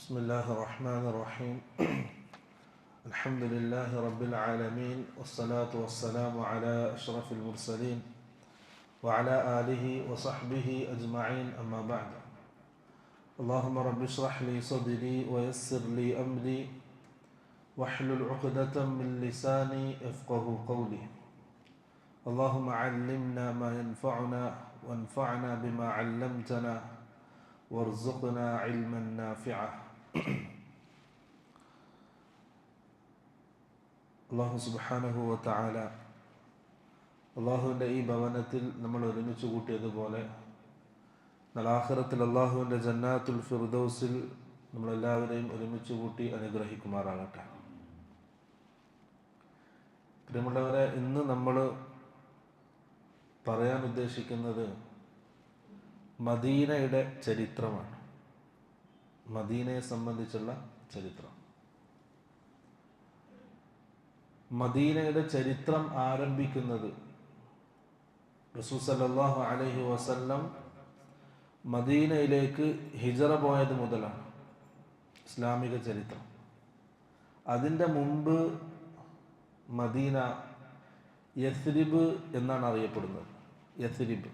بسم الله الرحمن الرحيم الحمد لله رب العالمين والصلاة والسلام على أشرف المرسلين وعلى آله وصحبه أجمعين أما بعد اللهم رب اشرح لي صدري ويسر لي أمري واحلل عقدة من لساني يفقه قولي اللهم علمنا ما ينفعنا وانفعنا بما علمتنا وارزقنا علما نافعا അള്ളാഹു സുബ്ഹാനഹു വ തആല അള്ളാഹുവിൻ്റെ ഈ ഭവനത്തിൽ നമ്മൾ ഒരുമിച്ച് കൂട്ടിയതുപോലെ ആഖിറത്തിൽ അള്ളാഹുവിൻ്റെ ജന്നാത്തുൽ ഫിർദൗസിൽ നമ്മളെല്ലാവരെയും ഒരുമിച്ച് കൂട്ടി അനുഗ്രഹിക്കുമാറാകട്ടെ. പ്രിയമുള്ളവരെ, ഇന്ന് നമ്മൾ പറയാൻ ഉദ്ദേശിക്കുന്നത് മദീനയുടെ ചരിത്രമാണ്. മദീനയെ സംബന്ധിച്ചുള്ള ചരിത്രം. മദീനയുടെ ചരിത്രം ആരംഭിക്കുന്നത് റസൂൽ സല്ലല്ലാഹു അലൈഹി വസല്ലം മദീനയിലേക്ക് ഹിജറ പോയത് മുതലാണ് ഇസ്ലാമിക ചരിത്രം. അതിൻ്റെ മുമ്പ് മദീന യസ്രിബ് എന്നാണ് അറിയപ്പെടുന്നത്. യസ്രിബ്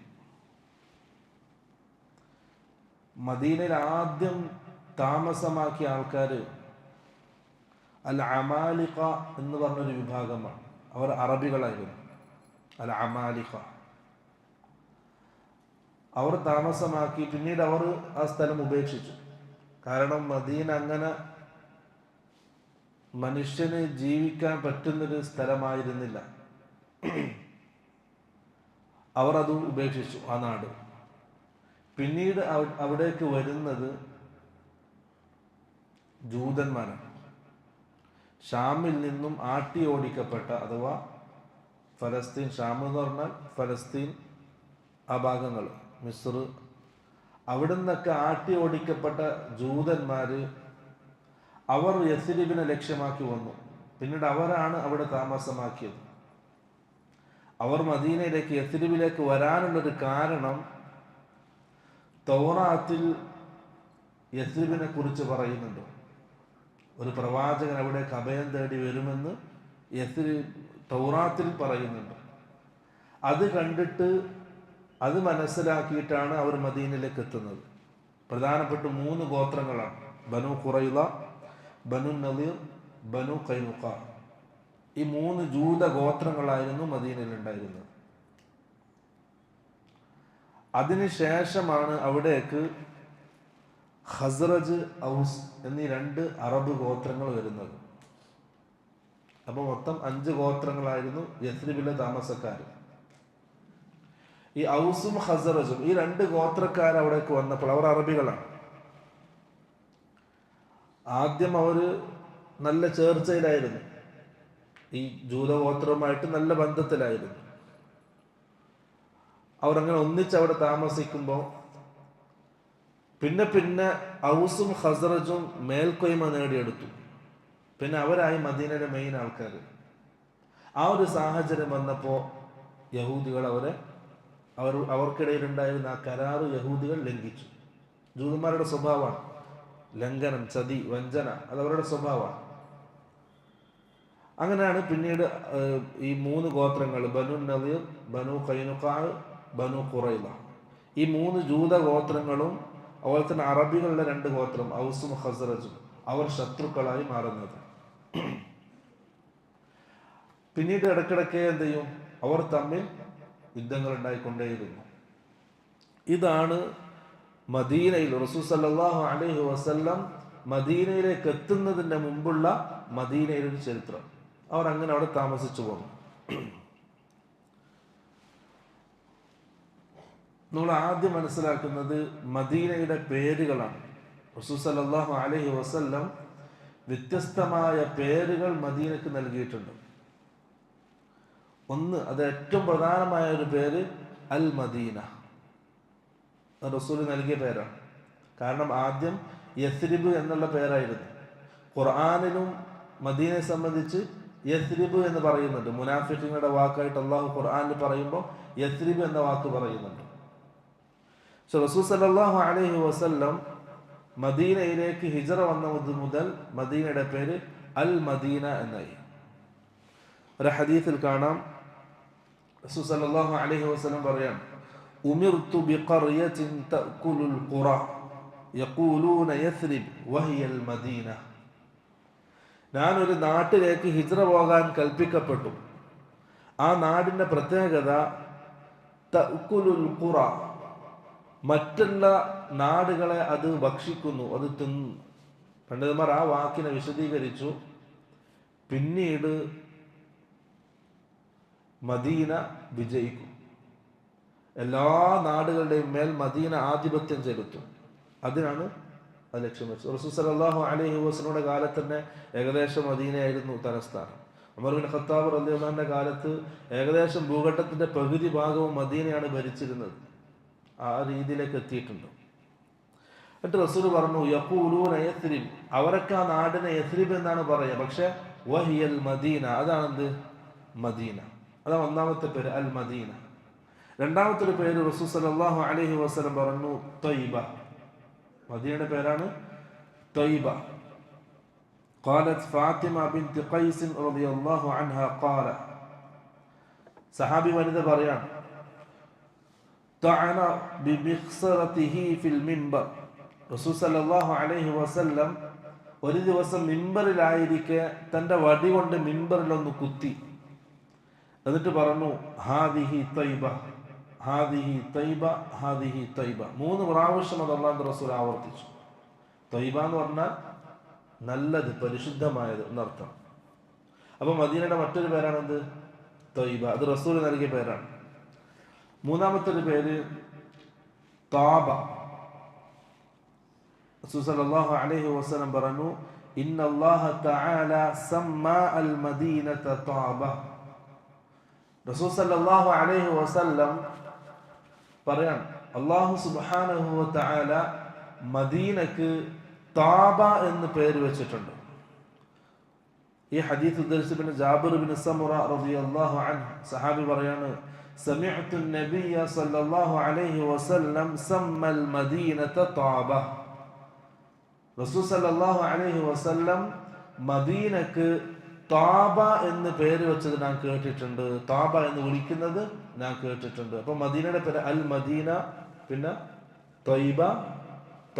മദീനയിൽ ആദ്യം താമസമാക്കിയ ആൾക്കാർ അൽ അമാലിഖ എന്ന് പറഞ്ഞൊരു വിഭാഗമാണ്. അവർ അറബികളായിരുന്നു. അൽ അമാലിഖ അവർ താമസമാക്കി. പിന്നീട് അവർ ആ സ്ഥലം ഉപേക്ഷിച്ചു. കാരണം മദീന അങ്ങനെ മനുഷ്യന് ജീവിക്കാൻ പറ്റുന്നൊരു സ്ഥലമായിരുന്നില്ല. അവർ അത് ഉപേക്ഷിച്ചു, ആ നാട്. പിന്നീട് അവിടേക്ക് വരുന്നത് ജൂതന്മാരാണ്. ഷാമിൽ നിന്നും ആട്ടി ഓടിക്കപ്പെട്ട, അഥവാ ഫലസ്തീൻ, ഷാം എന്ന് പറഞ്ഞാൽ ഫലസ്തീൻ, ആ ഭാഗങ്ങൾ, മിസ്ർ, അവിടെ നിന്നൊക്കെ ആട്ടി ഓടിക്കപ്പെട്ട ജൂതന്മാർ അവർ യസ്രിബിനെ ലക്ഷ്യമാക്കി വന്നു. പിന്നീട് അവരാണ് അവിടെ താമസമാക്കിയത്. അവർ മദീനയിലേക്ക്, യസ്രിബിലേക്ക് വരാനുള്ളൊരു കാരണം തൗറാത്തിൽ യസ്രിബിനെ കുറിച്ച് പറയുന്നുണ്ട്. ഒരു പ്രവാചകൻ അവിടേക്ക് അഭയം തേടി വരുമെന്ന് തൗറാത്തിൽ പറയുന്നുണ്ട്. അത് കണ്ടിട്ട് അത് മനസ്സിലാക്കിയിട്ടാണ് അവർ മദീനയിലേക്ക് എത്തുന്നത്. പ്രധാനപ്പെട്ട 3 ഗോത്രങ്ങളാണ്: ബനു ഖുറൈള, ബനു നളീർ, ബനു ഖൈനുഖ. ഈ 3 ജൂത ഗോത്രങ്ങളായിരുന്നു മദീനയിൽ ഉണ്ടായിരുന്നത്. അതിനുശേഷമാണ് അവിടേക്ക് ഖസ്റജ്, ഔസ് എന്നീ 2 അറബ് ഗോത്രങ്ങൾ വരുന്നത്. അപ്പോൾ മൊത്തം 5 ഗോത്രങ്ങളായിരുന്നു യസ്രിബിലെ താമസക്കാർ. ഈ ഔസും ഖസ്റജും, ഈ 2 ഗോത്രക്കാർ അവിടേക്ക് വന്നപ്പോൾ, അവർ അറബികളാണ്. ആദ്യം അവർ നല്ല ചേർച്ചയിലായിരുന്നു. ഈ ജൂതഗോത്രവുമായിട്ട് നല്ല ബന്ധത്തിലായിരുന്നു. അവർ അങ്ങനെ ഒന്നിച്ച് അവിടെ താമസിക്കുമ്പോൾ പിന്നെ ഔസും ഖസ്റജും മേൽക്കൊയ്മ നേടിയെടുത്തു. പിന്നെ അവരായി മദീനയുടെ മെയിൻ ആൾക്കാർ. ആ ഒരു സാഹചര്യം വന്നപ്പോൾ യഹൂദികൾ അവർക്കിടയിലുണ്ടായിരുന്ന ആ കരാറ് യഹൂദികൾ ലംഘിച്ചു. ജൂതന്മാരുടെ സ്വഭാവമാണ് ലംഘനം, ചതി, വഞ്ചന, അതവരുടെ സ്വഭാവമാണ്. അങ്ങനെയാണ് പിന്നീട് ഈ 3 ഗോത്രങ്ങൾ, ബനു നളീർ, ബനു ഖൈനുഖാ, ബനു ഖുറൈള, ഈ 3 ജൂത ഗോത്രങ്ങളും അതുപോലെ തന്നെ അറബികളുടെ 2 ഗോത്രം ഔസും ഖസ്റജും അവർ ശത്രുക്കളായി മാറുന്നത്. പിന്നീട് ഇടയ്ക്കിടയ്ക്ക് എന്ത് ചെയ്യും, അവർ തമ്മിൽ യുദ്ധങ്ങൾ ഉണ്ടായിക്കൊണ്ടേയിരുന്നു. ഇതാണ് മദീനയിൽ റസൂൽ സല്ലല്ലാഹു അലൈഹി വസല്ലം മദീനയിലേക്ക് എത്തുന്നതിൻ്റെ മുമ്പുള്ള മദീനയുടെ ഒരു ചരിത്രം. അവർ അങ്ങനെ അവിടെ താമസിച്ചു പോന്നു. നമ്മൾ ആദ്യം മനസ്സിലാക്കുന്നത് മദീനയുടെ പേരുകളാണ്. റസൂൽ സല്ലല്ലാഹു അലൈഹി വസല്ലം വ്യത്യസ്തമായ പേരുകൾ മദീനക്ക് നൽകിയിട്ടുണ്ട്. ഒന്ന്, അത് ഏറ്റവും പ്രധാനമായ ഒരു പേര് അൽ മദീന, റസൂൽ നൽകിയ പേരാണ്. കാരണം ആദ്യം യസ്രിബ് എന്നുള്ള പേരായിരുന്നു. ഖുർആനിലും മദീനയെ സംബന്ധിച്ച് യസ്രിബ് എന്ന് പറയുന്നുണ്ട്. മുനാഫിഖുകളുടെ വാക്കായിട്ട് അള്ളാഹു ഖുർആനിൽ പറയുമ്പോൾ യസ്രിബ് എന്ന വാക്ക് പറയുന്നുണ്ട്. റസൂൽ സല്ലല്ലാഹു അലൈഹി വസല്ലം മദീനയിലേക്ക് ഹിജറ വന്നത് മുതൽ മദീനയുടെ പേര് അൽ മദീന എന്നായി. ഒരു ഹദീസിൽ കാണാം, റസൂൽ സല്ലല്ലാഹു അലൈഹി വസല്ലം പറയാം, ഉമിർതു ബിഖർയത്തിൻ തഅകുലുൽ ഖുറ യഖൂലൂന യസ്രിബ് വഹിയൽ മദീന. ഞാൻ ഒരു നാട്ടിലേക്ക് ഹിജ്റ പോകാൻ കൽപ്പിക്കപ്പെട്ടു. ആ നാടിന്റെ പ്രത്യേകത തഅകുലുൽ ഖുറ, മറ്റുള്ള നാടുകളെ അത് ഭക്ഷിക്കുന്നു, അത് തിന്നു. പണ്ഡിതന്മാർ ആ വാക്കിനെ വിശദീകരിച്ചു. പിന്നീട് മദീന വിജയിക്കും, എല്ലാ നാടുകളുടെയും മേൽ മദീന ആധിപത്യം ചെലുത്തും. അതിനാണ് അത് ലക്ഷ്യം വെച്ചത്. റസൂൽ സല്ലല്ലാഹു അലൈഹി വസല്ലമയുടെ കാലത്ത് തന്നെ ഏകദേശം മദീനയായിരുന്നു തലസ്ഥാനം. ഉമർ ബിൻ ഖത്താബ് റളിയല്ലാഹു അൻഹുവിന്റെ കാലത്ത് ഏകദേശം ഭൂഖണ്ഡത്തിന്റെ പകുതി ഭാഗവും മദീനയാണ് ഭരിച്ചിരുന്നത്. ആ രീതിയിലേക്ക് എത്തിയിട്ടുണ്ട്. എന്നിട്ട് റസൂൽ പറഞ്ഞു, യഖൂലൂന യസ്രിബ്, അവരൊക്കെ ആ നാടിനെ യസ്രിബ് എന്നാണ് പറയുക, പക്ഷെ വഹിയൽ മദീന, അതാണെന്ത്? മദീന. അതാണ് ഒന്നാമത്തെ പേര്, അൽ മദീന. രണ്ടാമത്തെ ഒരു പേര് റസൂൽ സല്ലല്ലാഹു അലൈഹി വസല്ലം പറഞ്ഞു, ത്വയ്ബ. മദീനയുടെ പേരാണ് ത്വയ്ബ. قالت فاطمة بنت قيس رضي الله عنها قال, സഹാബി വനിത പറയാൻ, طعن بمخصرته في المنبر. റസൂൽ സല്ലല്ലാഹു അലൈഹി വസല്ലം ഒരു ദിവസം മിമ്പറിലായിരിക്കെ തന്റെ വടി കൊണ്ട് മിമ്പറിലൊന്ന് കുത്തി. എന്നിട്ട് പറഞ്ഞു, ഹാദിഹി ത്വയ്ബ, ഹാദിഹി ത്വയ്ബ, ഹാദിഹി ത്വയ്ബ. 3 പ്രാവശ്യം അത് അല്ലാഹുവിന്റെ റസൂൽ ആവർത്തിച്ചു. ത്വയ്ബ എന്ന് പറഞ്ഞാൽ നല്ലത്, പരിശുദ്ധമായത് എന്നർത്ഥം. അപ്പൊ മദീനയുടെ മറ്റൊരു പേരാണെന്ത്? ത്വയ്ബ. അത് റസൂൽ നൽകിയ പേരാണ്. മൂന്നാമത്തെ ഒരു പേര് താബ. റസൂൽ സല്ലല്ലാഹു അലൈഹി വസല്ലം പറഞ്ഞു, ഇന്നല്ലാഹ തആല സമ്മാ അൽ മദീനത താബ. റസൂൽ സല്ലല്ലാഹു അലൈഹി വസല്ലം പറയാൻ, അല്ലാഹു സുബ്ഹാനഹു വ തആല മദീനക്ക് താബ എന്ന് പേര് വെച്ചിട്ടുണ്ട്. ഈ ഹദീസ് ഉദ്ധരിച്ച ജാബിർ ബിൻ സമുറ റളിയല്ലാഹു അൻഹു സഹാബി പറയാണ്, സമിഅ്തു നബിയ സല്ലല്ലാഹു അലൈഹി വസല്ലം സമ്മൽ മദീനത താബ. റസൂൽ സല്ലല്ലാഹു അലൈഹി വസല്ലം മദീനക്ക് താബ എന്ന് പേര് വെച്ചത് ഞാൻ കേട്ടിട്ടുണ്ട്, താബ എന്ന് വിളിക്കുന്നത് ഞാൻ കേട്ടിട്ടുണ്ട്. അപ്പൊ മദീനയുടെ പേര് അൽ മദീന, പിന്നെ ത്വയ്ബ,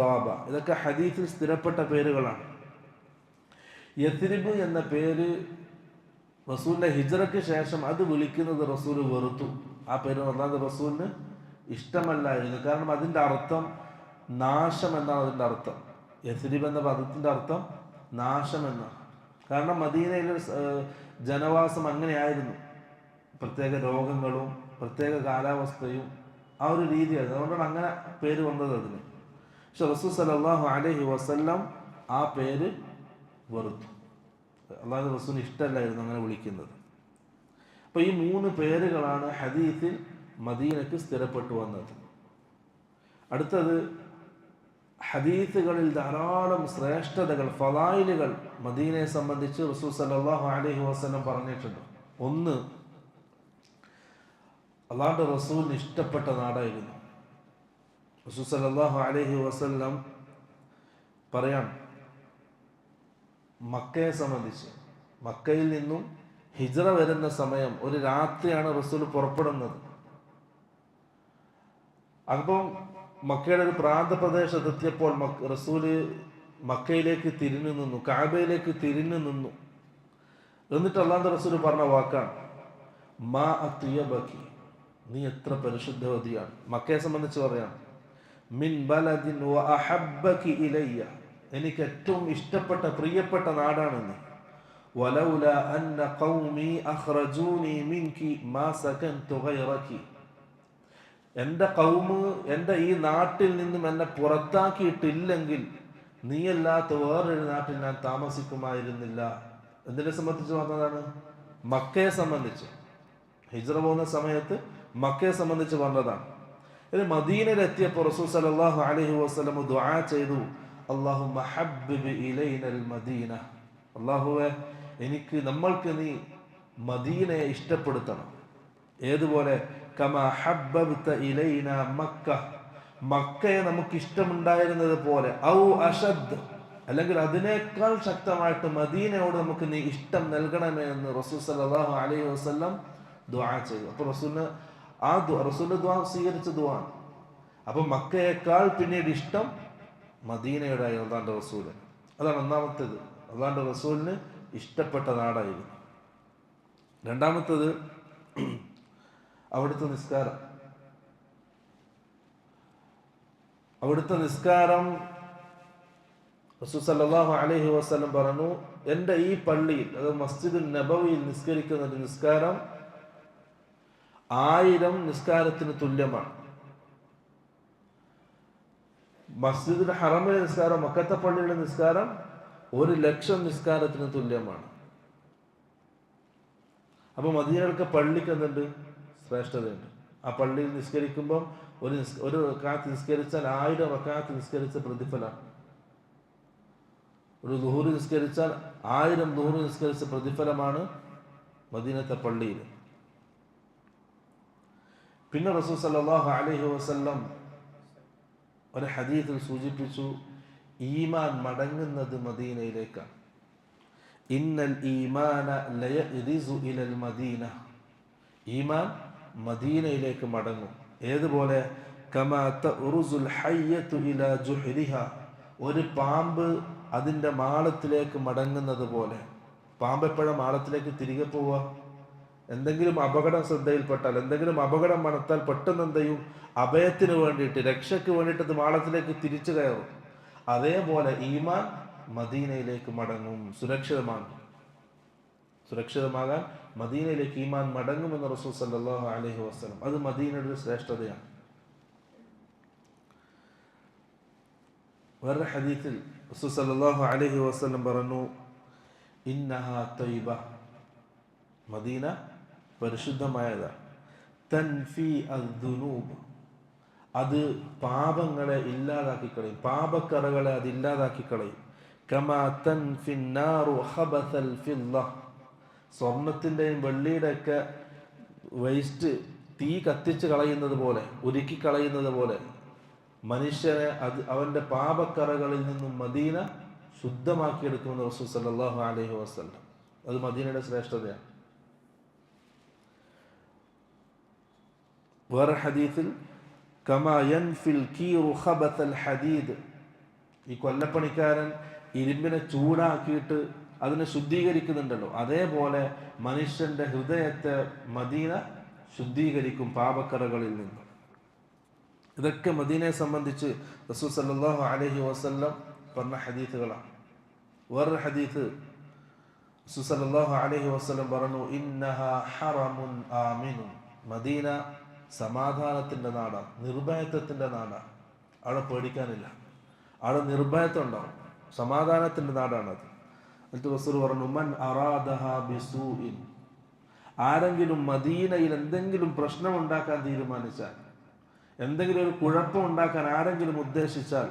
താബ. ഇതൊക്കെ ഹദീസിൽ സ്ഥിരപ്പെട്ട പേരുകളാണ്. യസ്രിബ് എന്ന പേര് റസൂലിന്റെ ഹിജ്റയ്ക്ക് ശേഷം അത് വിളിക്കുന്നത് റസൂൽ വെറുത്തു. ആ പേര് അല്ലാഹുവിന്റെ റസൂലിന് ഇഷ്ടമല്ലായിരുന്നു. കാരണം അതിന്റെ അർത്ഥം നാശം എന്നാണ്. അതിന്റെ അർത്ഥം യസ്രിബ് എന്ന പദത്തിന്റെ അർത്ഥം നാശം എന്നാണ്. കാരണം മദീനയിലെ ജനവാസം അങ്ങനെയായിരുന്നു, പ്രത്യേക രോഗങ്ങളും പ്രത്യേക കാലാവസ്ഥയും ആ ഒരു രീതിയായിരുന്നു. അതുകൊണ്ടാണ് അങ്ങനെ പേര് വന്നത് അതിന്. പക്ഷെ റസൂൽ സല്ലല്ലാഹു അലൈഹി വസല്ലം ആ പേര് വെറുത്തു. അല്ലാഹുവിന്റെ റസൂലിന് ഇഷ്ടമല്ലായിരുന്നു അങ്ങനെ വിളിക്കുന്നത്. അപ്പൊ ഈ 3 പേരുകളാണ് ഹദീസിൽ മദീനക്ക് സ്ഥിരപ്പെട്ടു വന്നത്. അടുത്തത്, ഹദീസുകളിൽ ധാരാളം ശ്രേഷ്ഠതകൾ, ഫളായിലുകൾ മദീനയെ സംബന്ധിച്ച് റസൂൽ സല്ലല്ലാഹു അലൈഹി വസല്ലം പറഞ്ഞിട്ടുണ്ട്. ഒന്ന്, അല്ലാഹുവിന്റെ റസൂലിന് ഇഷ്ടപ്പെട്ട നാടായിരുന്നു. റസൂൽ സല്ലല്ലാഹു അലൈഹി വസല്ലം പറയാം, മക്കയെ സംബന്ധിച്ച് മക്കയിൽ നിന്നും ഹിജ്റ വരുന്ന സമയം ഒരു രാത്രിയാണ് റസൂൽ പുറപ്പെടുന്നത്. അപ്പം മക്കയുടെ ഒരു പ്രാന്തപ്രദേശത്തെത്തിയപ്പോൾ റസൂല് മക്കയിലേക്ക് തിരിഞ്ഞു നിന്നു, കഅബയിലേക്ക് തിരിഞ്ഞു നിന്നു. എന്നിട്ട് അല്ലാഹുവിന്റെ റസൂൽ പറഞ്ഞ വാക്കാണ്, മാ അത്യബകി, നീ എത്ര പരിശുദ്ധവതിയാണ്. മക്കയെ സംബന്ധിച്ച് പറയാം, മിൻ ബലദിൻ വ അഹബ്ബകി ഇലയ്യ, എനിക്ക് ഏറ്റവും ഇഷ്ടപ്പെട്ട പ്രിയപ്പെട്ട നാടാണ് നീ. വലൗല അന്ന ഖൗമി അഖ്റജൂനി മിൻകി മാ സകൻതു ഗൈറകി, എൻ്റെ കൗമ് എൻ്റെ ഈ നാട്ടിൽ നിന്നും എന്നെ പുറത്താക്കിയിട്ടില്ലെങ്കിൽ നീയല്ലാത്ത വേറൊരു നാട്ടിൽ ഞാൻ താമസിക്കുമായിരുന്നില്ല. എന്തിനെ സംബന്ധിച്ച് പറഞ്ഞതാണ്? മക്കയെ സംബന്ധിച്ച്. ഹിജ്റ പോകുന്ന സമയത്ത് മക്കയെ സംബന്ധിച്ച് പറഞ്ഞതാണ്. ഇനി മദീനയിൽ എത്തിയപ്പോൾ റസൂൽ സല്ലല്ലാഹു അലൈഹി വസല്ലം ദുആ ചെയ്തു, അല്ലാഹുമ്മ ഹബ്ബിബ് ഇലൈനൽ മദീന, അല്ലാഹുവേ നമ്മൾക്ക് നീ മദീനയെ ഇഷ്ടപ്പെടുത്തണം. ഏതുപോലെ? കമാ ഹബ്ബബ്ത ഇലൈന മക്ക, മക്കയെ നമുക്ക് ഇഷ്ടമുണ്ടായിരുന്നത് പോലെ ഔ അഷദ്, അല്ലെങ്കിൽ അതിനേക്കാൾ ശക്തമായിട്ട് മദീനയോട് നമുക്ക് നീ ഇഷ്ടം നൽകണമേ എന്ന് റസൂൽ സല്ലല്ലാഹു അലൈഹി വസല്ലം ദുആ ചെയ്തു. അപ്പൊ റസൂലിന് റസൂലിന്റെ ദുആ സ്വീകരിച്ച ദുആ. അപ്പൊ മക്കയേക്കാൾ പിന്നീട് ഇഷ്ടം മദീനയുടെ അള്ളാന്റെ റസൂല്. അതാണ് ഒന്നാമത്തേത്, അള്ളാന്റെ റസൂലിന് ഇഷ്ടപ്പെട്ട നാടായിരുന്നു. രണ്ടാമത്തത് അവിടുത്തെ നിസ്കാരം. അവിടുത്തെ നിസ്കാരം റസൂൽ സല്ലല്ലാഹു അലൈഹി വസല്ലം പറഞ്ഞു, എൻ്റെ ഈ പള്ളിയിൽ, അതായത് മസ്ജിദുൻ നബവിയിൽ നിസ്കരിക്കുന്ന ഒരു നിസ്കാരം 1000 നിസ്കാരത്തിന് തുല്യമാണ്. മസ്ജിദുൽ ഹറമിലെ നിസ്കാരം, മക്കത്തെ പള്ളിയുടെ നിസ്കാരം 1,00,000 നിസ്കാരത്തിന് തുല്യമാണ്. അപ്പൊ മദീനയിലൊക്കെ പള്ളിക്ക് എന്തുണ്ട്? ശ്രേഷ്ഠതയുണ്ട്. ആ പള്ളിയിൽ നിസ്കരിക്കുമ്പം ഒരു റക്അത്ത് നിസ്കരിച്ചാൽ 1000 റക്അത്ത് നിസ്കരിച്ച പ്രതിഫലമാണ്. ഒരു ദുഹൂർ നിസ്കരിച്ചാൽ 1000 ദുഹൂർ നിസ്കരിച്ച പ്രതിഫലമാണ് മദീനത്തെ പള്ളിയിൽ. പിന്നെ റസൂൽ സല്ലല്ലാഹു അലൈഹി വസല്ലം ഒരു ഹദീസിൽ സൂചിപ്പിച്ചു, ഈമാൻ മടങ്ങുന്നത് മദീനയിലേക്കാണ്. ഇന്നൽ ഈമാന ലയറിസു ഇലൽ മദീന, ഈമാൻ മദീനയിലേക്ക് മടങ്ങും. ഏതുപോലെ? കമാ തഉറുസുൽ ഹയ്യതു ഇലാ ജുഹ്രിഹ, ഒരു പാമ്പ് അതിൻ്റെ മാളത്തിലേക്ക് മടങ്ങുന്നത് പോലെ. പാമ്പ് എപ്പോഴും മാളത്തിലേക്ക് തിരികെ പോവുക? എന്തെങ്കിലും അപകടം ശ്രദ്ധയിൽപ്പെട്ടാൽ, എന്തെങ്കിലും അപകടം മണത്താൽ പെട്ടെന്ന് എന്ത് ചെയ്യും? അഭയത്തിന് വേണ്ടിയിട്ട്, രക്ഷയ്ക്ക് വേണ്ടിയിട്ട് അത് മാളത്തിലേക്ക് തിരിച്ചു കയറും. അതേപോലെ ഈമാൻ മദീനയിലേക്ക് മടങ്ങും. സുരക്ഷിതമാകാൻ മദീനയിലേക്ക് ഈമാൻ മടങ്ങുമെന്ന് റസൂൽ സല്ലല്ലാഹു അലൈഹി വസല്ലം. അത് മദീനയുടെ ഒരു ശ്രേഷ്ഠതയാണ്. വേറെ ഹദീസിൽ റസൂൽ സല്ലല്ലാഹു അലൈഹി വസല്ലം പറഞ്ഞു, ഇന്നഹാ തയ്യിബ, മദീന പരിശുദ്ധമായതാണ്. തൻഫി അദ്ദുനൂബ്, അത് പാപങ്ങളെ ഇല്ലാതാക്കി കളയും, പാപക്കറകളെ അത് ഇല്ലാതാക്കി കളയും. കമാ തൻഫിൻ നാറു ഖബസൽ ഫിദ്ദ, സ്വർണത്തിൻ്റെയും വെള്ളിയുടെ ഒക്കെ വേസ്റ്റ് തീ കത്തിച്ച് കളയുന്നത് പോലെ, ഉരുക്കി കളയുന്നത് പോലെ മനുഷ്യനെ അവൻ്റെ പാപക്കറകളിൽ നിന്നും മദീന ശുദ്ധമാക്കിയെടുക്കുമെന്ന് റസൂൽ സല്ലല്ലാഹു അലൈഹി വസല്ലം. അത് മദീനയുടെ ശ്രേഷ്ഠതയാണ്. വേറെ ഹദീസിൽ കമാ യൻഫിൽ കീറു ഖബസൽ ഹദീദ്, ഈ കൊല്ലപ്പണിക്കാരൻ ഇരുമ്പിനെ ചൂടാക്കിയിട്ട് അതിനെ ശുദ്ധീകരിക്കുന്നുണ്ടല്ലോ, അതേപോലെ മനുഷ്യന്റെ ഹൃദയത്തെ മദീന ശുദ്ധീകരിക്കും പാപക്കറകളിൽ നിന്ന്. ഇതൊക്കെ മദീനയെ സംബന്ധിച്ച് റസൂൽ സല്ലല്ലാഹു അലൈഹി വസല്ലം പറഞ്ഞ ഹദീസുകളാണ്. വേറൊരു ഹദീസ് റസൂൽ സല്ലല്ലാഹു അലൈഹി വസല്ലം പറഞ്ഞു, ഇന്നഹാ ഹറമുൻ ആമിനുൻ, മദീന സമാധാനത്തിന്റെ നാടാണ്, നിർഭയത്വത്തിന്റെ നാടാണ്. അവിടെ പേടിക്കാനില്ല, അവിടെ നിർഭയത്വം ഉണ്ടാവും, സമാധാനത്തിന്റെ നാടാണത്. എന്നിട്ട് റസൂൽ പറഞ്ഞു, മൻ അറാദഹാ ബിസൂഇൻ, ആരെങ്കിലും മദീനയിൽ എന്തെങ്കിലും പ്രശ്നം ഉണ്ടാക്കാൻ തീരുമാനിച്ചാൽ, എന്തെങ്കിലും ഒരു കുഴപ്പം ഉണ്ടാക്കാൻ ആരെങ്കിലും ഉദ്ദേശിച്ചാൽ,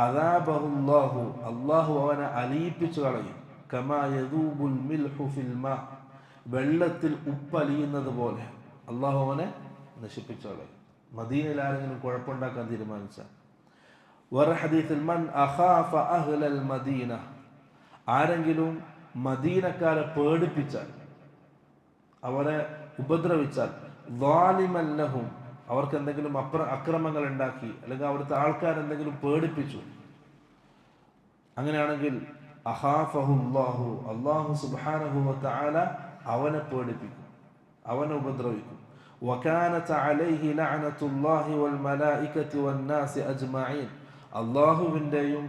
അദാബഹുല്ലാഹു, അല്ലാഹു അവനെ അലിയിപ്പിച്ചു കളയും. കമാ യദൂബുൽ മിൽഹു ഫിൽ മാ, വെള്ളത്തിൽ ഉപ്പലിയുന്നത് പോലെ അല്ലാഹു അവനെ നശിപ്പിച്ചു കളയും. മദീനയിൽ ആരെങ്കിലും കുഴപ്പമുണ്ടാക്കാൻ തീരുമാനിച്ചാൽ. വേറെ ഹദീസിൽ മൻ അഖാഫ അഹ്ലൽ മദീന, ആരെങ്കിലും മദീനക്കാരെ പേടിപ്പിച്ചാൽ, അവരെ ഉപദ്രവിച്ചാൽ, ളാലിമൻ ലഹും, അവർക്ക് എന്തെങ്കിലും അക്രമങ്ങൾ ഉണ്ടാക്കി, അല്ലെങ്കിൽ അവിടുത്തെ ആൾക്കാരെന്തെങ്കിലും പേടിപ്പിച്ചു, അങ്ങനെയാണെങ്കിൽ അഖാഫഹുല്ലാഹു, അല്ലാഹു സുബ്ഹാനഹു വ തആല അവനെ പേടിപ്പിക്കും, അവനെ ഉപദ്രവിക്കും. വകാനത അലൈഹി ലഅനത്തുല്ലാഹി വൽ മലായികതി വന്നാസി അജ്മഈൻ, അല്ലാഹുവിൻ്റെയും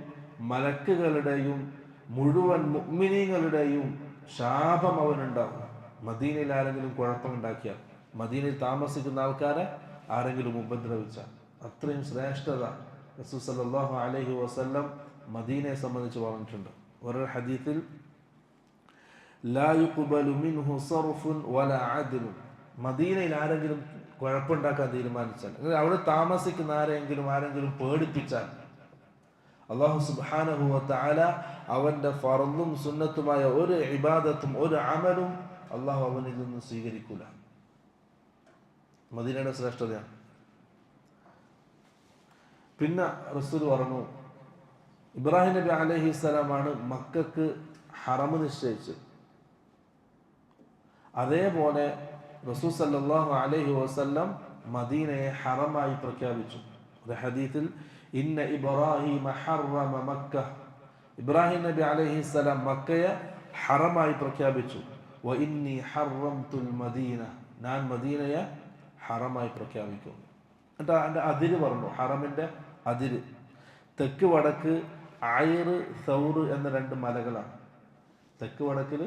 മലക്കുകളുടെയും മുഴുവൻ മുഅ്മിനീങ്ങളുടെയും ശാപം അവനുണ്ടാകും മദീനയിൽ ആരെങ്കിലും കുഴപ്പമുണ്ടാക്കിയാൽ, മദീനയിൽ താമസിക്കുന്ന ആൾക്കാരെ ആരെങ്കിലും ഉപദ്രവിച്ചാൽ. അത്രയും ശ്രേഷ്ഠത റസൂൽ സല്ലല്ലാഹു അലൈഹി വസല്ലം മദീനയെ സംബന്ധിച്ച് പറഞ്ഞിട്ടുണ്ട്. ഒരു ഹദീസിൽ ലാ യുഖ്ബലു മിൻഹു സർഫുൻ വലാ അദ്ലുൻ, മദീനയിൽ ആരെങ്കിലും കുഴപ്പമുണ്ടാക്കാൻ തീരുമാനിച്ചാൽ, അവിടെ താമസിക്കുന്ന ആരെങ്കിലും പേടിപ്പിച്ചാൽ, അല്ലാഹു സുബ്ഹാനഹു വ തആല അവന്റെ ഫർളും സുന്നത്തുമായ ഒരു ഇബാദത്തും ഒരു അമലും അല്ലാഹു അവനിൽ നിന്ന് സ്വീകരിക്കൂല. മദീനയുടെ ശ്രേഷ്ഠതയാണ്. പിന്നെ റസൂൽ പറഞ്ഞു, ഇബ്രാഹിം നബി അലൈഹിസ്സലാമാണ് മക്കൾക്ക് ഹറം നിശ്ചയിച്ചത്. അതേപോലെ റസൂൽ സല്ലല്ലാഹു അലൈഹി വസല്ലം മദീനയെ ഹറമായി പ്രഖ്യാപിച്ചു. ഒരു ഹദീസിൽ ഇന്ന ഇബ്രാഹിം ഹറമ മക്ക, ഇബ്രാഹിം നബി അലൈഹിസ്സലാം മക്കയെ ഹറമായി പ്രഖ്യാപിച്ചു. വ ഇന്നി ഹറംതുൽ മദീന, ഞാൻ മദീനയെ ഹറമായി പ്രഖ്യാപിക്കുന്നു. എന്നിട്ട് അതിൻ്റെ അതിര് പറഞ്ഞു, ഹറമിൻ്റെ അതിര്. തെക്ക് വടക്ക് ഐർ സൗർ എന്ന രണ്ട് മലകളാണ്. തെക്ക് വടക്കിൽ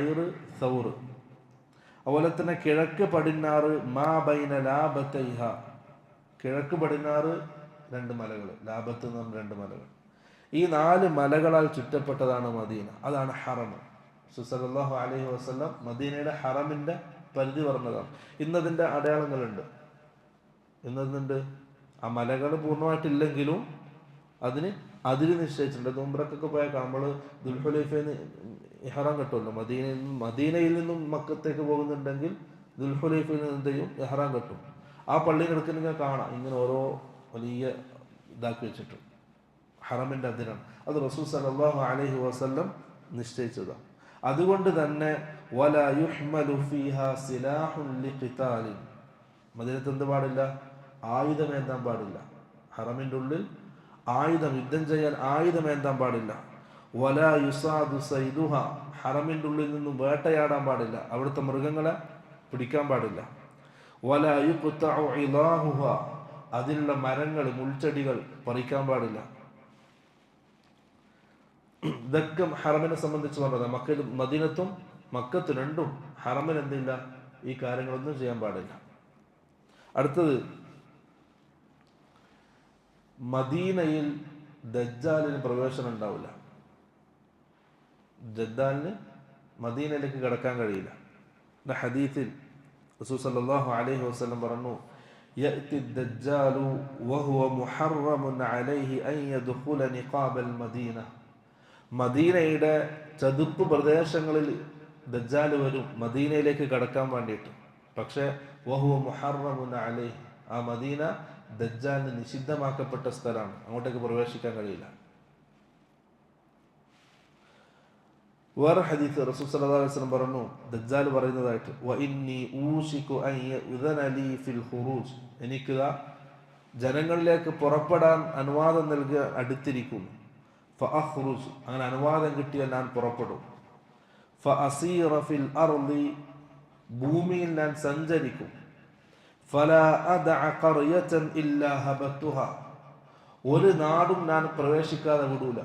ഐർ സൗർ. അതുപോലെ തന്നെ കിഴക്ക് പടിഞ്ഞാറ് മാ ബൈന ലാബത്തൈഹ, കിഴക്ക് പടിഞ്ഞാറ് രണ്ട് മലകൾ, ലാബത്ത് എന്ന് പറഞ്ഞ രണ്ട് മലകൾ. ഈ 4 മലകളാൽ ചുറ്റപ്പെട്ടതാണ് മദീന. അതാണ് ഹറം. സല്ലല്ലാഹു അലൈഹി വസല്ലം മദീനയുടെ ഹറമിൻ്റെ പരിധി പറഞ്ഞതാണ്. ഇന്നതിൻ്റെ അടയാളങ്ങളുണ്ട്. ഇന്നതുണ്ട്. ആ മലകൾ പൂർണ്ണമായിട്ടില്ലെങ്കിലും അതിന് അതിര് നിശ്ചയിച്ചിട്ടുണ്ട്. ഉംറക്കൊക്കെ പോയാൽ നമ്മൾ ദുൽഹുലൈഫയിൽ നിന്ന് ഇഹ്റാം കെട്ടുമല്ലോ. മദീനയിൽ നിന്നും മക്കത്തേക്ക് പോകുന്നുണ്ടെങ്കിൽ ദുൽഹുലൈഫയിൽ നിന്ന് എന്ത് ചെയ്യും? ഇഹ്റാം കെട്ടും. ആ പള്ളിയിൽ എടുക്കുന്നെങ്കിൽ കാണാം ഇങ്ങനെ ഓരോ വലിയ ഇതാക്കി വെച്ചിട്ട് ഹറമിൻ്റെ അതിരാണ്. അത് റസൂൽ സല്ലല്ലാഹു അലൈഹി വസല്ലം നിശ്ചയിച്ചതാണ്. അതുകൊണ്ട് തന്നെ വലാ യുഹ്മലു ഫീഹാ സിലാഹുൻ ലിഖിതാലിൻ, മദീനത്ത് എന്ത് പാടില്ല? ആയുധമേന്താൻ പാടില്ല. ഹറമിൻ്റെ ഉള്ളിൽ യുദ്ധം ചെയ്യാൻ ആയുധമേന്താൻ പാടില്ല. വലാ യുസാദു സൈദുഹ, ഹറമിൻ്റെ ഉള്ളിൽ നിന്നും വേട്ടയാടാൻ പാടില്ല. അവിടുത്തെ മൃഗങ്ങളെ പിടിക്കാൻ പാടില്ല. വലാ യുഖ്തഉ ഇലാഹുഹ, അതിലുള്ള മരങ്ങൾ മുൾച്ചെടികൾ പറിക്കാൻ പാടില്ല. ഇതൊക്കെ ഹറമിനെ സംബന്ധിച്ച് പറഞ്ഞത്. മക്കയിലും മദീനത്തും മക്കത്ത് രണ്ടും ഹറമിന് എന്തില്ല? ഈ കാര്യങ്ങളൊന്നും ചെയ്യാൻ പാടില്ല. അടുത്തത്, മദീനയിൽ ദജ്ജാലിന് പ്രവേശനം ഉണ്ടാവില്ല. ദജ്ജാലിന് മദീനയിലേക്ക് കടക്കാൻ കഴിയില്ല. ഹദീസിൽ റസൂൽ സല്ലല്ലാഹു അലൈഹി വസല്ലം പറഞ്ഞു, യഅതി ദജ്ജാലു വഹുവ മുഹറമുൻ അലൈഹി അൻ യദ്ഖുല നിഖാബൽ മദീന, മദീനയുടെ ചതുപ്പ് പ്രദേശങ്ങളിൽ ദജ്ജാൽ വരും മദീനയിലേക്ക് കടക്കാൻ വേണ്ടിയിട്ട്. പക്ഷേ വഹുവ മുഹറമുൻ അലൈഹി, ആ മദീന ദജ്ജാലിന് നിഷിദ്ധമാക്കപ്പെട്ട സ്ഥലമാണ്, അങ്ങോട്ടേക്ക് പ്രവേശിക്കാൻ കഴിയില്ല. വേറെ ഹദീസ് റസൂൽ സല്ലല്ലാഹു അലൈഹി വസല്ലം പറഞ്ഞു, ദജ്ജാൽ പറയുന്നതായിട്ട്, വ ഇന്നി ഊശികു അൻ യഉദന ലീ ഫിൽ ഖുറൂജ്, എനിക്ക് ജനങ്ങളിലേക്ക് പുറപ്പെടാൻ അനുവാദം നൽകുക അടുത്തിരിക്കുന്നു. ഫഅഖ്റുജ്, അങ്ങനെ അനുവാദം കിട്ടിയാൽ ഞാൻ പുറപ്പെടും. ഫഅസീറ ഫിൽ അർളി, ഭൂമിയിൽ ഞാൻ സഞ്ചരിക്കും. ഫലാ അദഅ ഖർയതൻ ഇല്ലാ ഹബതുഹ, ഒരു നാടും ഞാൻ പ്രവേശിക്കാതെ വിടൂല.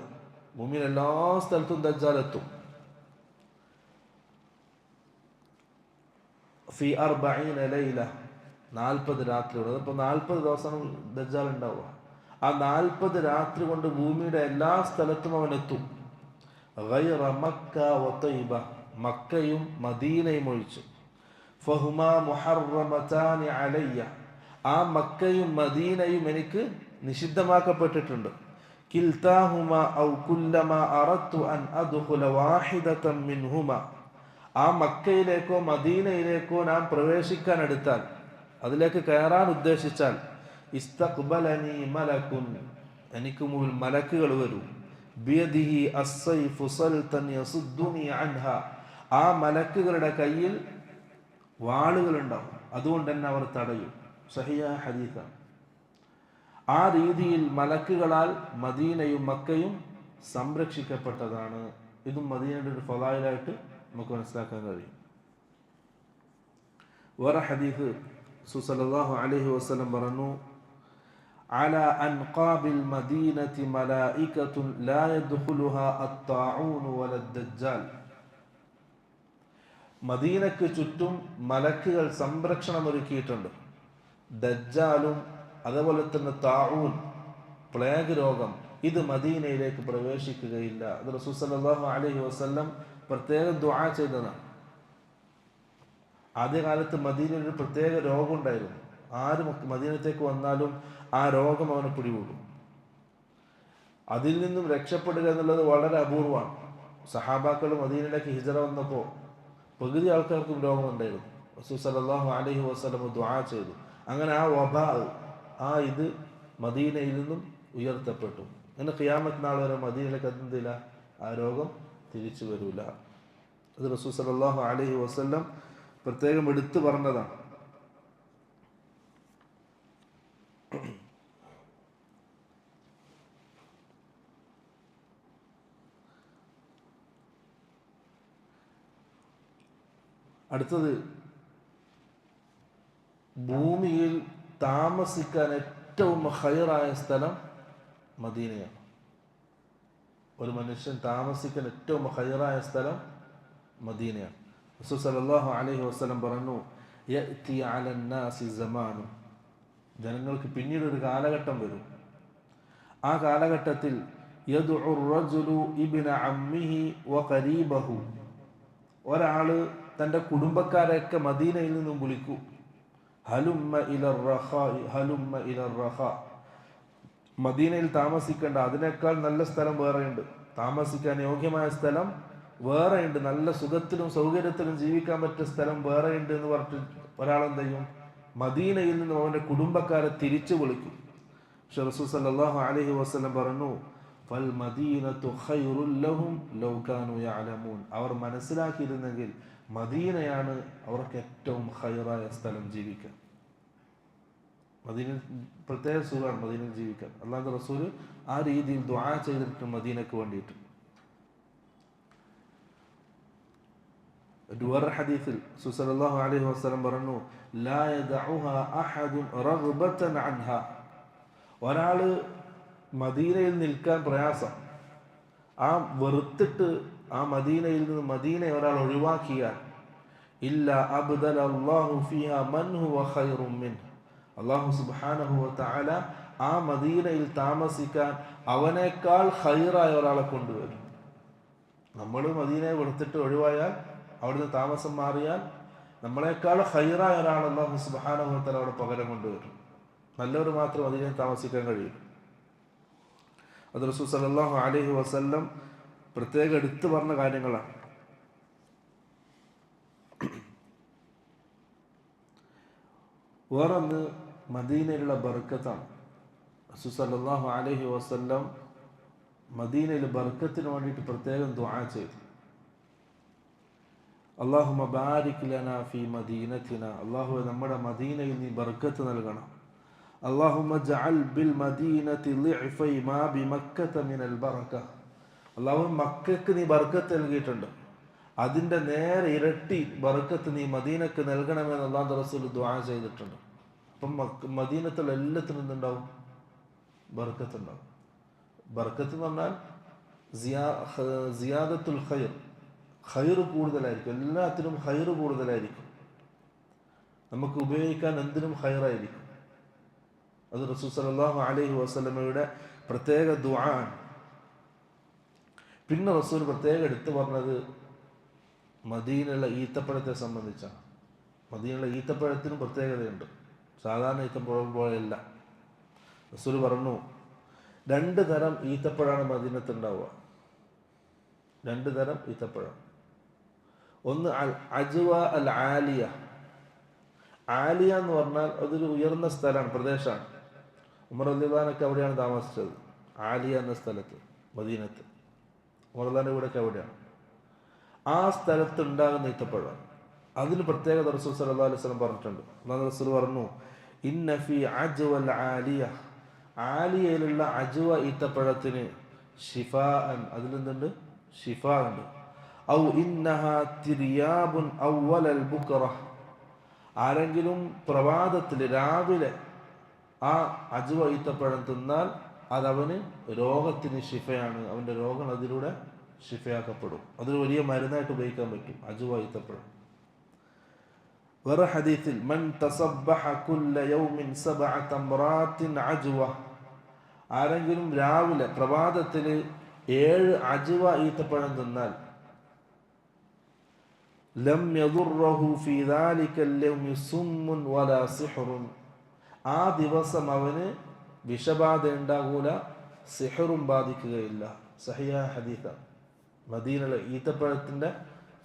ഭൂമിയിൽ എല്ലാ സ്ഥലത്തും ദജ്ജാൽ എത്തും. ഫി 40 ലൈല, 40 രാത്രിയോട്. അതിപ്പോൾ 40 ദിവസം ദജ്ജാൽ ഉണ്ടാവുക. ആ 40 രാത്രി കൊണ്ട് ഭൂമിയുടെ എല്ലാ സ്ഥലത്തും അവൻ എത്തും. ഗൈറ മക്ക വ തൈബ, മക്കയും മദീനയും ഒഴിച്ചു. ഫഹുമാ മുഹറമതാനി അലയ്യ, ആ മക്കയും മദീനയും എനിക്ക് നിഷിദ്ധമാക്കപ്പെട്ടിട്ടുണ്ട്. കിൽതാഹുമാ ഔ കുല്ലമാ അറദ്തു അൻ അദ്ഖുല വാഹിദതൻ മിൻഹുമാ, ആ മക്കയിലേക്കോ മദീനയിലേക്കോ നാം പ്രവേശിക്കാൻ എടുത്താൽ, അതിലേക്ക് കയറാൻ ഉദ്ദേശിച്ചാൽ, ഇസ്തഖ്ബലനി മലകുൻ, എനിക്ക് മുന്നിൽ മലക്കുകൾ വരും. ബിയദിഹി അസ്സൈഫു സൽതൻ യസുദ്ദുനി അൻഹാ, ആ മലക്കുകളുടെ കയ്യിൽ വാളുകളുണ്ടാവും, അതുകൊണ്ട് തന്നെ അവർ തടയും. സഹിഹ ഹദീസാണ്. ആ രീതിയിൽ മലക്കുകളാൽ മദീനയും മക്കയും സംരക്ഷിക്കപ്പെട്ടതാണ്. ഇതും മദീനയുടെ ഒരു ഫളായിലായിട്ട് നമുക്ക് മനസ്സിലാക്കാൻ കഴിയും. വേറെ ഹദീസ് സല്ലല്ലാഹു അലൈഹി വസല്ലം പറഞ്ഞു, അലാ അൻഖാബിൽ മദീനതി മലായികത്തുൻ ലാ യദ്ഖുലുഹാ അത്താഊൻ വലദ്ദജ്ജാൽ, മദീനക്ക് ചുറ്റും മലക്കുകൾ സംരക്ഷണം ഒരുക്കിയിട്ടുണ്ട്. ദജ്ജാലും അതുപോലെ തന്നെ താഊൻ, പ്ലേഗ് രോഗം, ഇത് മദീനയിലേക്ക് പ്രവേശിക്കുകയില്ല. അത് റസൂൽ സല്ലല്ലാഹു അലൈഹി വസല്ലം പ്രത്യേകം ദുആ ചെയ്തതാണ്. ആദ്യകാലത്ത് മദീനയിൽ ഒരു പ്രത്യേക രോഗം ഉണ്ടായിരുന്നു. ആര് മദീനത്തേക്ക് വന്നാലും ആ രോഗം അവനെ പിടികൂടും. അതിൽ നിന്നും രക്ഷപ്പെടുക എന്നുള്ളത് വളരെ അപൂർവമാണ്. സഹാബാക്കൾ മദീനയിലേക്ക് ഹിജറ വന്നപ്പോൾ പകുതി ആൾക്കാർക്കും രോഗം ഉണ്ടായിരുന്നു. റസൂൽ സല്ലല്ലാഹു അലൈഹി വസല്ലം ദുആ ചെയ്തു. അങ്ങനെ ആ വബാ, ഇത് മദീനയിൽ നിന്നും ഉയർത്തപ്പെട്ടു. അങ്ങനെ ഖിയാമത്ത് നാൾ വരെ മദീനയിലേക്ക് എന്തില്ല, ആ രോഗം തിരിച്ചു വരില്ല. അത് റസൂൽ സല്ലല്ലാഹു അലൈഹി വസല്ലം പ്രത്യേകം എടുത്തു പറഞ്ഞതാണ്. അടുത്തത്, ഭൂമിയിൽ താമസിക്കാൻ ഏറ്റവും ഖൈറായ സ്ഥലം മദീനയാണ്. ഒരു മനുഷ്യൻ താമസിക്കാൻ ഏറ്റവും ഖൈറായ സ്ഥലം മദീനയാണ്. റസൂൽ സല്ലല്ലാഹു അലൈഹി വസല്ലം പറഞ്ഞു, യഅതി അലന്നാസി സമാനു, ജനങ്ങൾക്ക് പിന്നീട് ഒരു കാലഘട്ടം വരും. ആ കാലഘട്ടത്തിൽ യദ്ഉ റജുലു ഇബ്ന അമ്മിഹി വഖരീബഹു, ഒരാള് തൻ്റെ കുടുംബക്കാരെയൊക്കെ മദീനയിൽ നിന്നും വിളിക്കും. ഹലുമ്മ ഇലർ റഖാ, ഹലുമ്മ ഇലർ റഖാ, മദീനയിൽ താമസിക്കേണ്ട അതിനേക്കാൾ നല്ല സ്ഥലം വേറെയുണ്ട്, താമസിക്കാൻ യോഗ്യമായ സ്ഥലം വേറെയുണ്ട്, നല്ല സുഖത്തിലും സൗകര്യത്തിലും ജീവിക്കാൻ പറ്റിയ സ്ഥലം വേറെയുണ്ട് എന്ന് പറഞ്ഞിട്ട് ഒരാളെന്ത് ചെയ്യും, മദീനയിൽ നിന്നും അവൻ്റെ കുടുംബക്കാരെ തിരിച്ചു വിളിക്കും. പക്ഷെ റസൂൽ സല്ലല്ലാഹു അലൈഹി വസല്ലം പറഞ്ഞു, ഫൽ മദീനതു ഖൈറുൽ ലഹും ലൗ കാനൂ യഅലമൂൻ, അവർ മനസ്സിലാക്കിയിരുന്നെങ്കിൽ മദീനയാണ് അവർക്ക് ഏറ്റവും ഖൈറായ സ്ഥലം ജീവിക്കാൻ. മദീനയിൽ പ്രത്യേക സുഖമാണ് മദീനയിൽ ജീവിക്കാൻ. അല്ലാഹുവിന്റെ റസൂൽ ആ രീതിയിൽ ദുആ ചെയ്തിട്ട് മദീനക്ക് വേണ്ടിയിട്ട്. വേറെ ഹദീസിൽ റസൂൽ സല്ലല്ലാഹു അലൈഹി വസല്ലം പറഞ്ഞു, ലാ യദഉഹാ അഹദുൻ റഗ്ബതൻ അൻഹാ, ഒരാള് മദീനയിൽ നിൽക്കാൻ പ്രയാസം, ആ വെറുത്തിട്ട് ആ മദീനയിൽ നിന്ന് മദീനയെ ഒരാൾ ഒഴിവാക്കിയാൽ, ഇല്ല അബ്ദല അല്ലാഹു ഫീഹാ മൻ ഹുവ ഖൈറും മിൻഹു, അല്ലാഹു സുബ്ഹാനഹു വ തആല ആ മദീനയിൽ താമസിക്കാൻ അവനേക്കാൾ ഖൈറായ ഒരാളെ കൊണ്ടുവരും. നമ്മൾ മദീനയെ വെറുത്തിട്ട് ഒഴിവായാൽ, അവിടുന്ന് താമസം മാറിയാൽ, നമ്മളെക്കാൾ ഖൈറായ ഒരാൾ അല്ലാഹു സുബ്ഹാനഹു വ തആല അവിടെ പകരം കൊണ്ടുവരും. നല്ലവർ മാത്രം മദീനയിൽ താമസിക്കാൻ കഴിയും. അത് റസൂൽ സല്ലല്ലാഹു അലൈഹി വസല്ലം പ്രത്യേകം എടുത്തു പറഞ്ഞ കാര്യങ്ങളാണ്. വേറൊന്ന് മദീനയിലുള്ള ബർക്കത്താണ്. റസൂൽ സല്ലല്ലാഹു അലൈഹി വസല്ലം മദീനയിൽ ബർക്കത്തിന് വേണ്ടിയിട്ട് പ്രത്യേകം ദുആ ചെയ്തു. അല്ലാഹുമ്മ ബാരിക് ലനാ ഫീ മദീനത്തിന, അല്ലാഹുവേ നമ്മുടെ മദീനയിൽ നീ ബർക്കത്ത് നൽകണം. അല്ലാഹുമ്മ ജഅൽ ബിൽ മദീനതി ളിഅഫൈ മാ ബിമക്കത മിനൽ ബറക, അല്ലാഹു മക്കയ്ക്ക് നീ ബർക്കത്ത് നൽകിയിട്ടുണ്ട്, അതിൻ്റെ നേരെ ഇരട്ടി ബർക്കത്ത് നീ മദീനക്ക് നൽകണമെന്ന് അല്ലാഹുവിന്റെ റസൂൽ ദുആ ചെയ്തിട്ടുണ്ട്. അപ്പം മദീനത്തുള്ള എല്ലാത്തിനും എന്തുണ്ടാവും, ബർക്കത്ത് ഉണ്ടാവും. ബർക്കത്ത് എന്ന് പറഞ്ഞാൽ സിയാദത്തുൽ ഖൈർ, ഖൈർ കൂടുതലായിരിക്കും, എല്ലാത്തിനും ഖൈർ കൂടുതലായിരിക്കും, നമുക്ക് ഉപയോഗിക്കാൻ എന്തിനും ഖൈറായിരിക്കും. അത് റസൂൽ സല്ലല്ലാഹു അലൈഹി വസല്ലമയുടെ പ്രത്യേക ദുആ ആണ്. പിന്നെ റസൂൽ പ്രത്യേകം എടുത്തു പറഞ്ഞത് മദീനയുള്ള ഈത്തപ്പഴത്തെ സംബന്ധിച്ചാണ്. മദീനയുള്ള ഈത്തപ്പഴത്തിനും പ്രത്യേകതയുണ്ട്, സാധാരണ ഈത്തപ്പഴം പോലെയല്ല. റസൂൽ പറഞ്ഞു, 2 തരം ഈത്തപ്പഴമാണ് മദീനത്ത് ഉണ്ടാവുക. 2 തരം ഈത്തപ്പഴം. ഒന്ന് അൽ അജ്വ അൽ ആലിയ. ആലിയ എന്ന് പറഞ്ഞാൽ അതൊരു ഉയർന്ന സ്ഥലമാണ്, പ്രദേശമാണ്. ഉമർ റളിയല്ലാഹു അൻഹു അവിടെയാണ് താമസിച്ചത്, ആലിയ എന്ന സ്ഥലത്ത്, മദീനത്ത്. ഉമർ റളിയല്ലാഹു അൻഹു ഇവിടെയൊക്കെ അവിടെയാണ്. ആ സ്ഥലത്ത് ഉണ്ടാകുന്ന ഈത്തപ്പഴം, അതിന് പ്രത്യേകത റസൂൽ സല്ലല്ലാഹു അലൈഹി വസല്ലം പറഞ്ഞിട്ടുണ്ട്. അല്ലാഹുവിന്റെ റസൂൽ പറഞ്ഞു, ഇന്ന ഫീ അജ്വൽ ആലിയ, ആലിയയിലുള്ള അജ്വ ഈത്തപ്പഴത്തിന് ഷിഫാഅൻ, അതിലെന്തുണ്ട്, ഷിഫാ ഉണ്ട്. ഔ ഇന്നഹാ തിരിയാബുൻ അവ്വലൽ ബുക്റ, ആരെങ്കിലും പ്രഭാതത്തിൽ രാവിലെ ആ അജ്വ ഈത്തപ്പഴം തിന്നാൽ അതവന് രോഗത്തിന് ഷിഫയാണ്, അവൻ്റെ രോഗം അതിലൂടെ ഷിഫയാക്കപ്പെടും. അതൊരു വലിയ മരുന്നായിട്ട് ഉപയോഗിക്കാൻ പറ്റും അജ്വ ഈത്തപ്പഴം. വേറെ ഹദീസിൽ, മൻ തസബ്ബഹ കുല്ല യൗമിൻ 7 തംറാത്തിൻ അജ്വ, ആരെങ്കിലും രാവിലെ പ്രഭാതത്തിൽ 7 അജ്വ ഈത്തപ്പഴം തിന്നാൽ, ലം യദുർറഹു ഫീ ദാലികൽ യൗമി സുമ്മുൻ വലാ സിഹ്റുൻ, ആ ദിവസം അവന് വിഷബാധ ഉണ്ടാകൂല, സിഹറും ബാധിക്കുകയില്ല. സഹിഹ ഹദീസാണ്. മദീനയിലെ ഈത്തപ്പഴത്തിൻ്റെ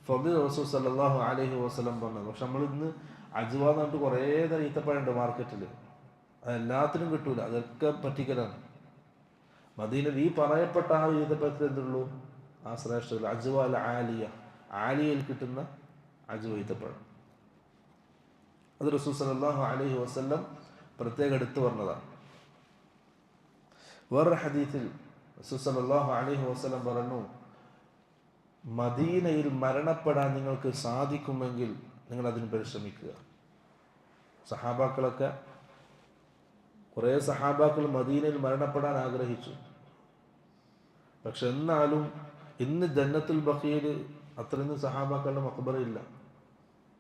ഫضീല റസൂൽ സല്ലല്ലാഹു അലൈഹി വസല്ലം പറഞ്ഞത്. പക്ഷെ നമ്മൾ ഇന്ന് അജ്വ എന്ന് പറഞ്ഞിട്ട് കുറേ തരം ഈത്തപ്പഴം ഉണ്ട് മാർക്കറ്റിൽ. അതെല്ലാത്തിനും കിട്ടൂല, അതൊക്കെ പറ്റിക്കലാണ്. മദീനയിൽ ഈ പറയപ്പെട്ട ആ ഈത്തപ്പഴത്തിൽ എന്തുള്ളൂ? ആ ശ്രേഷ്ഠതകൾ. അജ്വ അൽ ആലിയ, ആലിയയിൽ കിട്ടുന്ന അജ്വ ഈത്തപ്പഴം. അത് റസൂൽ സല്ലല്ലാഹു അലൈഹി വസല്ലം പ്രത്യേകം എടുത്തു പറഞ്ഞതാണ്. വേറൊരു ഹദീസിൽ റസൂൽ സല്ലല്ലാഹു അലൈഹി വസല്ലം പറഞ്ഞു, മദീനയിൽ മരണപ്പെടാൻ നിങ്ങൾക്ക് സാധിക്കുമെങ്കിൽ നിങ്ങൾ അതിന് പരിശ്രമിക്കുക. സഹാബാക്കളൊക്കെ, കുറേ സഹാബാക്കൾ മദീനയിൽ മരണപ്പെടാൻ ആഗ്രഹിച്ചു. പക്ഷെ എന്നാലും ഇന്ന് ജന്നത്തുൽ ബഖീൽ അത്രയൊന്നും സഹാബാക്കളുടെ മഖ്ബറയില്ല.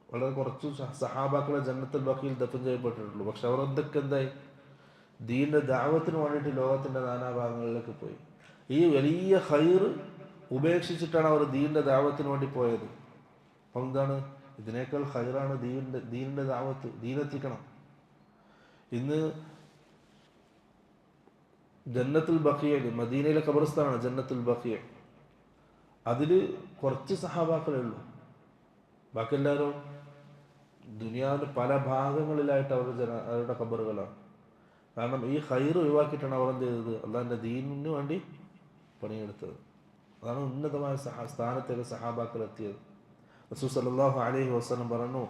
വളരെ കുറച്ചു സഹാബാക്കളെ ജന്നത്തുൽ ബഖീൽ ദഫൻ ചെയ്യപ്പെട്ടിട്ടുള്ളൂ. പക്ഷെ അവർ എന്തായി? ദീനിന്റെ ദഅവത്തിന് വേണ്ടിയിട്ട് ലോകത്തിന്റെ നാനാഭാഗങ്ങളിലേക്ക് പോയി. ഈ വലിയ ഖൈർ ഉപേക്ഷിച്ചിട്ടാണ് അവർ ദീനിന്റെ ദഅവത്തിന് വേണ്ടി പോയത്. അപ്പം എന്താണ്? ഇതിനേക്കാൾ ഖൈറാണ് ദീനിന്റെ ദഅവത്ത്, ദീനെത്തിക്കണം. ഇന്ന് ജന്നത്തുൽ ബഖീൽ, മദീനയിലെ ഖബർസ്ഥാനാണ് ജന്നത്തുൽ ബഖീൽ. അതിൽ കുറച്ച് സഹാബാക്കളേ ഉള്ളൂ. ബാക്കി എല്ലാവരും ദുനിയാവിന്റെ പല ഭാഗങ്ങളിലായിട്ട് അവരുടെ ഖബറുകളാണ്. കാരണം ഈ ഖൈർ ഒഴിവാക്കിയിട്ടാണ് അവർ എന്ത് ചെയ്തത്? അള്ളാഹിന്റെ ദീനിന് വേണ്ടി പണിയെടുത്തത്. അതാണ് ഉന്നതമായ സ്ഥാനത്തേക്ക് സഹാബാക്കൾ എത്തിയത്. റസൂൽ സല്ലല്ലാഹു അലൈഹി വസല്ലം പറഞ്ഞു,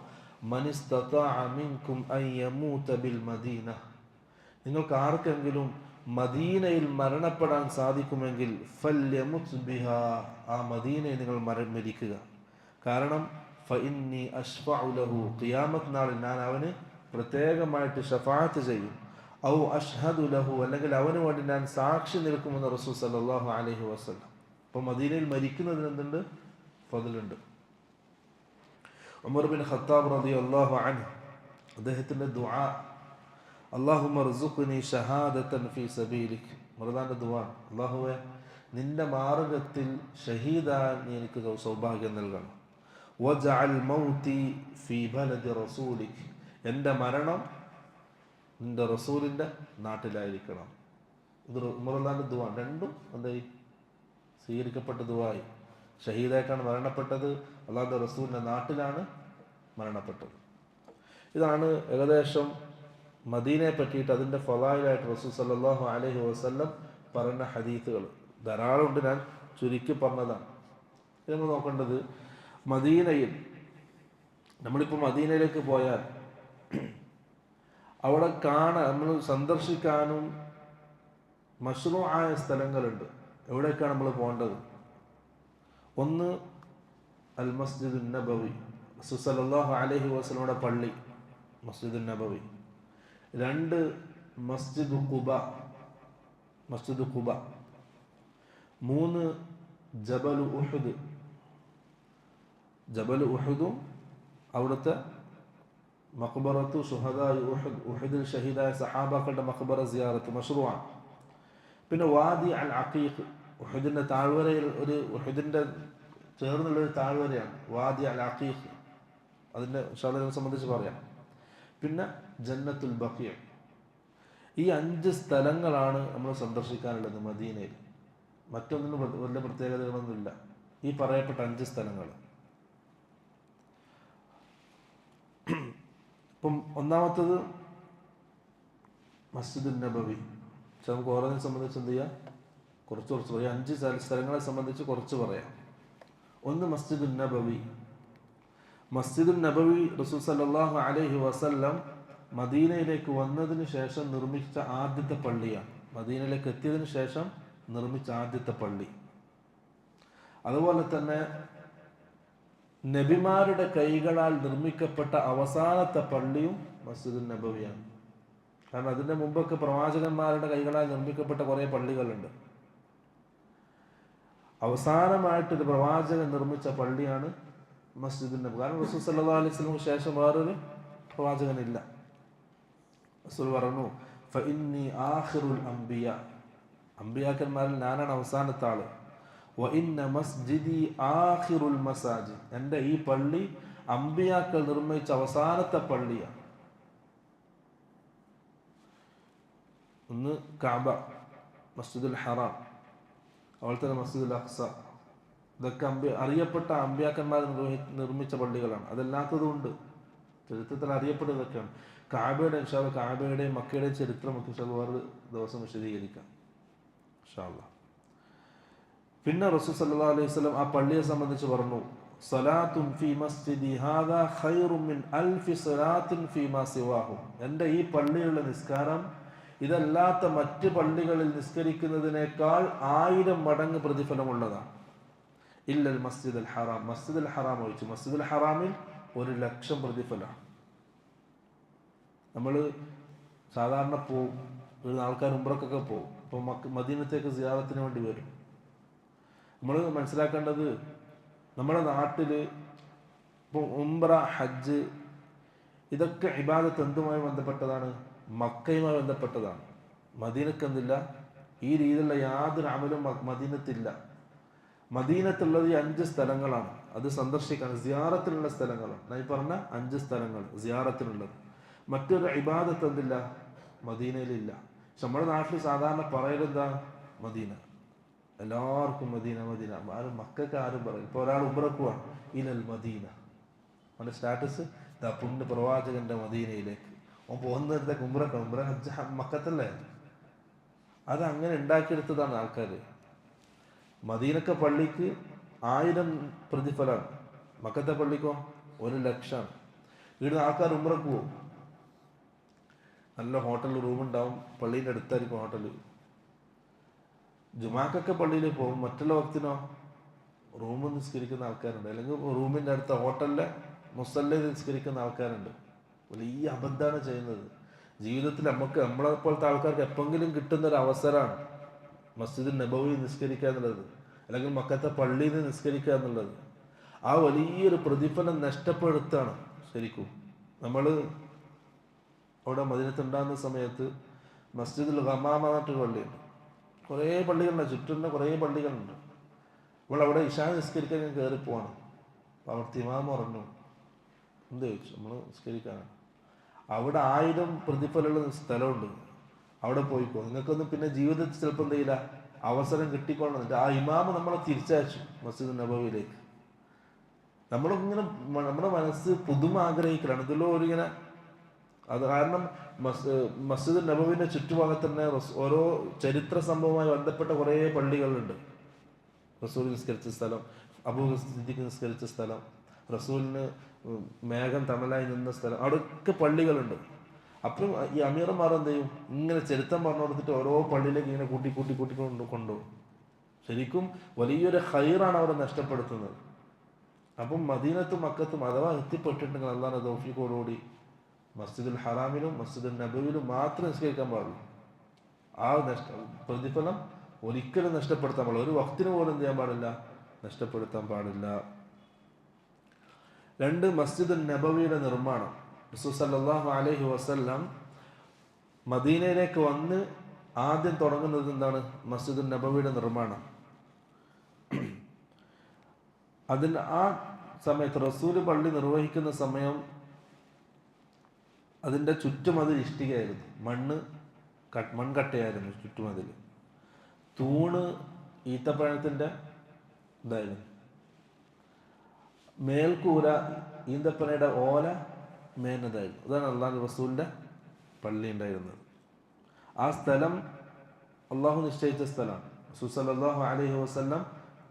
മൻ ഇസ്തതാഅ മിൻകും അൻ യമൂത ബിൽ മദീന, നിങ്ങൾക്ക് ആർക്കെങ്കിലും മദീനയിൽ മരണപ്പെടാൻ സാധിക്കുമെങ്കിൽ ഫല്യമുത് ബിഹാ, ആ മദീനയിൽ നിങ്ങൾ മരിക്കുക. കാരണം ഫഇന്നി അശ്ഫഉ ലഹു, ഖിയാമത്ത് നാളിൽ ഞാൻ അവന് പ്രത്യേകമായിട്ട് ശഫാഅത്ത് ചെയ്യും. ഔ അഷ്ഹദു ലഹു, അല്ലെങ്കിൽ അവന് വേണ്ടി ഞാൻ സാക്ഷി നിൽക്കുമെന്ന് റസൂൽ സല്ലല്ലാഹു അലൈഹി വസല്ലം. അപ്പോൾ മദീനയിൽ മരിക്കുന്നതിന് എന്തുണ്ട്? ഫضലുണ്ട്. ഉമർ ബിൻ ഖത്താബ് റളിയല്ലാഹു അൻഹു, അദ്ദേഹത്തിന്റെ ദുആ, അല്ലാഹുമ്മ ർസുഖ്നി ഷഹാദതൻ ഫീ സബീലിക്, മറുതാന്റെ ദുആ, അല്ലാഹുവേ നിന്റെ മാർഗത്തിൽ ഷഹീദാൻ നീ എനിക്ക് സൗഭാഗ്യം നൽകണം. വജഅൽ മൗതി ഫീ ബലദി റസൂലിക്, എൻ്റെ മരണം നിന്റെ റസൂലിന്റെ നാട്ടിലായിരിക്കണം. ഇത് ഉമറുല്ലാന്റെ ദുആ. രണ്ടും എന്തായി? സ്വീകരിക്കപ്പെട്ട ദുആയി. ഷഹീദായിട്ടാണ് മരണപ്പെട്ടത്, അല്ലാഹുവിന്റെ റസൂലിന്റെ നാട്ടിലാണ് മരണപ്പെട്ടത്. ഇതാണ് ഏകദേശം മദീനയെ പറ്റിയിട്ട് അതിൻ്റെ ഫളായിലായിട്ട് റസൂൽ സല്ലല്ലാഹു അലൈഹി വസല്ലം പറഞ്ഞ ഹദീസുകൾ ധാരാളം ഉണ്ട്. ഞാൻ ചുരുക്കി പറഞ്ഞതാണ്. നമ്മൾ നോക്കേണ്ടത്, മദീനയിൽ നമ്മളിപ്പോൾ മദീനയിലേക്ക് പോയാൽ അവിടെ നമ്മൾ സന്ദർശിക്കാനും മശ്റൂആയ സ്ഥലങ്ങളുണ്ട്. എവിടേക്കാണ് നമ്മൾ പോകേണ്ടത്? ഒന്ന് അൽ മസ്ജിദുൻ നബവി, റസൂൽ സല്ലല്ലാഹു അലൈഹി വസല്ലമയുടെ പള്ളി മസ്ജിദുൻ നബവി. രണ്ട് മസ്ജിദ് ഖുബ. മൂന്ന് ജബലു ഉഹുദും അവിടുത്തെ മഖ്ബറത്തു ഷുഹദാഇ ഉഹുദ്, ഉഹുദിൽ ഷഹീദായ സഹാബാക്കളുടെ മഖ്ബറ സിയാറത്ത് മശ്റൂആണ്. പിന്നെ വാദി അൽ അഖീഖ്, ഉഹുദിന്റെ താഴ്വരയിൽ ഉഹുദിന്റെ ചേർന്നുള്ളൊരു താഴ്വരയാണ് വാദി അൽ അഖീഖ്. അതിൻ്റെ ഇൻഷാഅല്ലാഹ് സംബന്ധിച്ച് പറയാം. പിന്നെ ജന്നത്തുൽ ബഖീ. ഈ 5 സ്ഥലങ്ങളാണ് നമ്മൾ സന്ദർശിക്കാനുള്ളത് മദീനയിൽ. മറ്റൊന്നിനും വലിയ പ്രത്യേകതകളൊന്നുമില്ല. ഈ പറയപ്പെട്ട 5 സ്ഥലങ്ങൾ. ഇപ്പം ഒന്നാമത്തത് മസ്ജിദുൻ നബവി. നമുക്ക് ഓരോന്നിനെ സംബന്ധിച്ച് എന്ത് ചെയ്യാം? കുറച്ച് പറയാം. 5 സ്ഥലങ്ങളെ സംബന്ധിച്ച് കുറച്ച് പറയാം. ഒന്ന് മസ്ജിദുൻ നബവി. മസ്ജിദുൻ നബവി റസൂൽ സല്ലല്ലാഹു അലൈഹി വസല്ലം മദീനയിലേക്ക് വന്നതിന് ശേഷം നിർമ്മിച്ച ആദ്യത്തെ പള്ളിയാണ്. മദീനയിലേക്ക് എത്തിയതിനു ശേഷം നിർമ്മിച്ച ആദ്യത്തെ പള്ളി. അതുപോലെ തന്നെ നബിമാരുടെ കൈകളാൽ നിർമ്മിക്കപ്പെട്ട അവസാനത്തെ പള്ളിയും മസ്ജിദുൻ നബവിയാണ്. കാരണം അതിൻ്റെ മുമ്പൊക്കെ പ്രവാചകന്മാരുടെ കൈകളാൽ നിർമ്മിക്കപ്പെട്ട കുറേ പള്ളികളുണ്ട്. അവസാനമായിട്ട് ഒരു പ്രവാചകൻ നിർമ്മിച്ച പള്ളിയാണ് മസ്ജിദുൻ നബവി. കാരണം റസൂൽ സല്ലല്ലാഹു അലൈഹി വസല്ലമക്ക് ശേഷം വേറൊരു പ്രവാചകനില്ല. റസൂൽ പറഞ്ഞു, ഫഇന്നി ആഖിറുൽ അംബിയ, അംബിയാക്കന്മാരിൽ ഞാനാണ് അവസാനത്തെ ആള്. വഇന്ന മസ്ജിദി ആഖിറുൽ മസാജിദ്, എൻ്റെ ഈ പള്ളി അംബിയാക്കൾ നിർമ്മിച്ച അവസാനത്തെ പള്ളിയാണ്. ഒന്ന് കഅബ, മസ്ജിദുൽ ഹറാം, അതുപോലെ തന്നെ മസ്ജിദുൽ അഖ്സ. ഇതൊക്കെ അറിയപ്പെട്ട അംബിയാക്കന്മാർ നിർമ്മിച്ച പള്ളികളാണ്. അതല്ലാത്തതുണ്ട്. ചരിത്രത്തിൽ അറിയപ്പെടുന്നതൊക്കെയാണ്. കാബയുടെ ഇൻഷാ അല്ലാഹ് കാബയുടെയും മക്കയുടെയും ചരിത്രമൊക്കെ ഇൻഷാ അല്ലാഹ് വേറൊരു ദിവസം വിശദീകരിക്കാം ഇൻഷാ അല്ലാഹ്. പിന്നെ റസൂൽ സല്ലല്ലാഹു അലൈഹി വസല്ലം ആ പള്ളിയെ സംബന്ധിച്ച് പറഞ്ഞു, സലാത്തുൻ ഫീ മസ്ജിദി ഹാദാ ഖൈറും മിൻ അൽഫി സലാത്തിൻ ഫീമാ സിവാഹു. എൻ്റെ ഈ പള്ളിയുള്ള നിസ്കാരം ഇതല്ലാത്ത മറ്റ് പള്ളികളിൽ നിസ്കരിക്കുന്നതിനേക്കാൾ 1000 മടങ്ങ് പ്രതിഫലമുള്ളതാണ്. ഇല്ലൽ മസ്ജിദ് അൽ ഹറാം, മസ്ജിദ് അൽ ഹറാം ഒഴിച്ചു. മസ്ജിദ് അൽ ഹറാമിൽ 1,00,000 പ്രതിഫലമാണ്. നമ്മൾ സാധാരണ പോവും, ഒരു ആൾക്കാർ ഉംറക്കൊക്കെ പോകും. ഇപ്പോൾ മദീനത്തേക്ക് സിയാറത്തിന് വേണ്ടി വരും. നമ്മൾ മനസ്സിലാക്കേണ്ടത്, നമ്മുടെ നാട്ടിൽ ഇപ്പോൾ ഉംറ, ഹജ്ജ് ഇതൊക്കെ ഇബാദത്ത് എന്തുമായി ബന്ധപ്പെട്ടതാണ്? മക്കയുമായി ബന്ധപ്പെട്ടതാണ്. മദീനക്കെന്തില്ല, ഈ രീതിയിലുള്ള യാതൊരു അമലും മദീനത്തില്ല. മദീനത്തുള്ളത് ഈ 5 സ്ഥലങ്ങളാണ്. അത് സന്ദർശിക്കാൻ സിയാറത്തിനുള്ള സ്ഥലങ്ങളാണ്. ഞാൻ ഈ പറഞ്ഞ 5 സ്ഥലങ്ങൾ സിയാറത്തിനുള്ളത്. മറ്റൊരു ഇബാദത്ത് എന്തില്ല, മദീനയിലില്ല. പക്ഷെ നമ്മുടെ നാട്ടിൽ സാധാരണ പറയലെന്താ, മദീന. എല്ലാവർക്കും മദീന മദീന. ആരും മക്കൾക്ക് ആരും പറയും. ഇപ്പോൾ ഒരാൾ ഉംറക്കുവാണ്, ഇലൽ മദീന, അവൻ്റെ സ്റ്റാറ്റസ് ദാ പുണ്യ പ്രവാചകന്റെ മദീനയിലേക്ക്. അവൻ പോകുന്നിടത്തേക്ക് ഉംറ ഹജ്ജ് മക്കത്തല്ലേ. അത് അങ്ങനെ ഉണ്ടാക്കിയെടുത്തതാണ് ആൾക്കാർ. മദീനത്തെ പള്ളിക്ക് 1000 പ്രതിഫലമാണ്, മക്കത്തെ പള്ളിക്കോ 1,00,000. വീട് ആൾക്കാർ ഉംറക്ക് പോകും. നല്ല ഹോട്ടലിൽ റൂമുണ്ടാവും, പള്ളീൻ്റെ അടുത്തായിരിക്കും ഹോട്ടൽ. ജുമാക്കൊക്കെ പള്ളിയിൽ പോകും. മറ്റുള്ള വക്തിനോ റൂമിൽ നിസ്കരിക്കുന്ന ആൾക്കാരുണ്ട്, അല്ലെങ്കിൽ റൂമിൻ്റെ അടുത്ത ഹോട്ടലിലെ മുസല്ലയിൽ നിസ്കരിക്കുന്ന ആൾക്കാരുണ്ട്. വലിയ അബദ്ധമാണ് ചെയ്യുന്നത്. ജീവിതത്തിൽ നമ്മളെ പോലത്തെ ആൾക്കാർക്ക് എപ്പോഴെങ്കിലും കിട്ടുന്ന ഒരു അവസരമാണ് മസ്ജിദ് നബവി നിസ്കരിക്കുക എന്നുള്ളത്, അല്ലെങ്കിൽ മക്കത്തെ പള്ളിയിൽ നിന്ന് നിസ്കരിക്കുക എന്നുള്ളത്. ആ വലിയൊരു പ്രതിഫലം നഷ്ടപ്പെടുത്താണ് ശരിക്കും. നമ്മൾ അവിടെ മദീനത്തുണ്ടാകുന്ന സമയത്ത് മസ്ജിദുൽ ഗമാമ എന്നൊരു പള്ളിയുണ്ട്. കുറേ പള്ളികളുണ്ട്, ചുറ്റുന്ന കുറേ പള്ളികളുണ്ട്. അവിടെ ഇശാ നിസ്കരിക്കാൻ ഞാൻ കയറി പോവാണ്. അപ്പോൾ അവിടുത്തെ ഇമാം പറഞ്ഞു, എന്ത് ചോദിച്ചു, നമ്മൾ നിസ്കരിക്കാനാണ്. അവിടെ 1000 പ്രതിഫലമുള്ള സ്ഥലമുണ്ട്, അവിടെ പോയിക്കോ. നിങ്ങൾക്കൊന്നും പിന്നെ ജീവിതത്തിൽ ചിലപ്പോൾ എന്ത് ചെയ്യില്ല, അവസരം കിട്ടിക്കൊള്ളുന്നില്ല. ആ ഇമാമ് നമ്മളെ തിരിച്ചയച്ചു മസ്ജിദ് നബവിയിലേക്ക്. നമ്മളിങ്ങനെ നമ്മുടെ മനസ്സ് പുതുമ ആഗ്രഹിക്കലാണ് ഇതിലോ ഒരിങ്ങനെ. അത് കാരണം മസ്ജിദ് നബവിന്റെ ചുറ്റുഭാഗത്ത് തന്നെ ഓരോ ചരിത്ര സംഭവവുമായി ബന്ധപ്പെട്ട കുറേ പള്ളികളുണ്ട്. റസൂൽ നിസ്കരിച്ച സ്ഥലം, അബൂ സിദ്ദീഖ് നിസ്കരിച്ച സ്ഥലം, റസൂലിന് മേഘം തണലായി നിന്ന സ്ഥലം, അവിടെയൊക്കെ പള്ളികളുണ്ട്. അപ്പം ഈ അമീറന്മാർ എന്ത് ചെയ്യും, ഇങ്ങനെ ചരിത്രം പറഞ്ഞു കൊടുത്തിട്ട് ഓരോ പള്ളിയിലേക്ക് ഇങ്ങനെ കൂട്ടി കൊണ്ടുപോകും. ശരിക്കും വലിയൊരു ഖൈറാണ് അവിടെ നഷ്ടപ്പെടുത്തുന്നത്. അപ്പം മദീനത്തും മക്കത്തും അഥവാ എത്തിപ്പെട്ടിട്ടുണ്ടെങ്കിൽ അള്ളാഹുവിന്റെ തൗഫീഖോടുകൂടി മസ്ജിദുൽ ഹറാമിലും മസ്ജിദുൽ നബവിയിലും മാത്രം നിസ്കരിക്കാൻ പാടുള്ളൂ. ആ പ്രതിഫലം ഒരിക്കലും നഷ്ടപ്പെടുത്താൻ പാടില്ല. ഒരു വക്തിന് പോലും എന്ത് ചെയ്യാൻ പാടില്ല, നഷ്ടപ്പെടുത്താൻ പാടില്ല. 2, മസ്ജിദുൽ നബവിയുടെ നിർമ്മാണം. റസൂൽ സല്ലല്ലാഹു അലൈഹി വസല്ലം മദീനയിലേക്ക് വന്ന് ആദ്യം തുടങ്ങുന്നത് എന്താണ്, മസ്ജിദുൽ നബവിയുടെ നിർമ്മാണം. അതിന് ആ സമയത്ത് റസൂൽ പള്ളി നിർവഹിക്കുന്ന സമയം അതിൻ്റെ ചുറ്റുമതിൽ ഇഷ്ടികയായിരുന്നു, മൺകട്ടയായിരുന്നു ചുറ്റുമതിൽ. തൂണ് ഈത്തപ്പഴത്തിൻ്റെ ഇതായിരുന്നു. മേൽക്കൂര ഈന്തപ്പനയുടെ ഓല മേനതായിരുന്നു. അതാണ് അള്ളാഹു റസൂലിൻ്റെ പള്ളി ഉണ്ടായിരുന്നത്. ആ സ്ഥലം അള്ളാഹു നിശ്ചയിച്ച സ്ഥലമാണ്. റസൂൽ സല്ലല്ലാഹു അലൈഹി വസല്ലം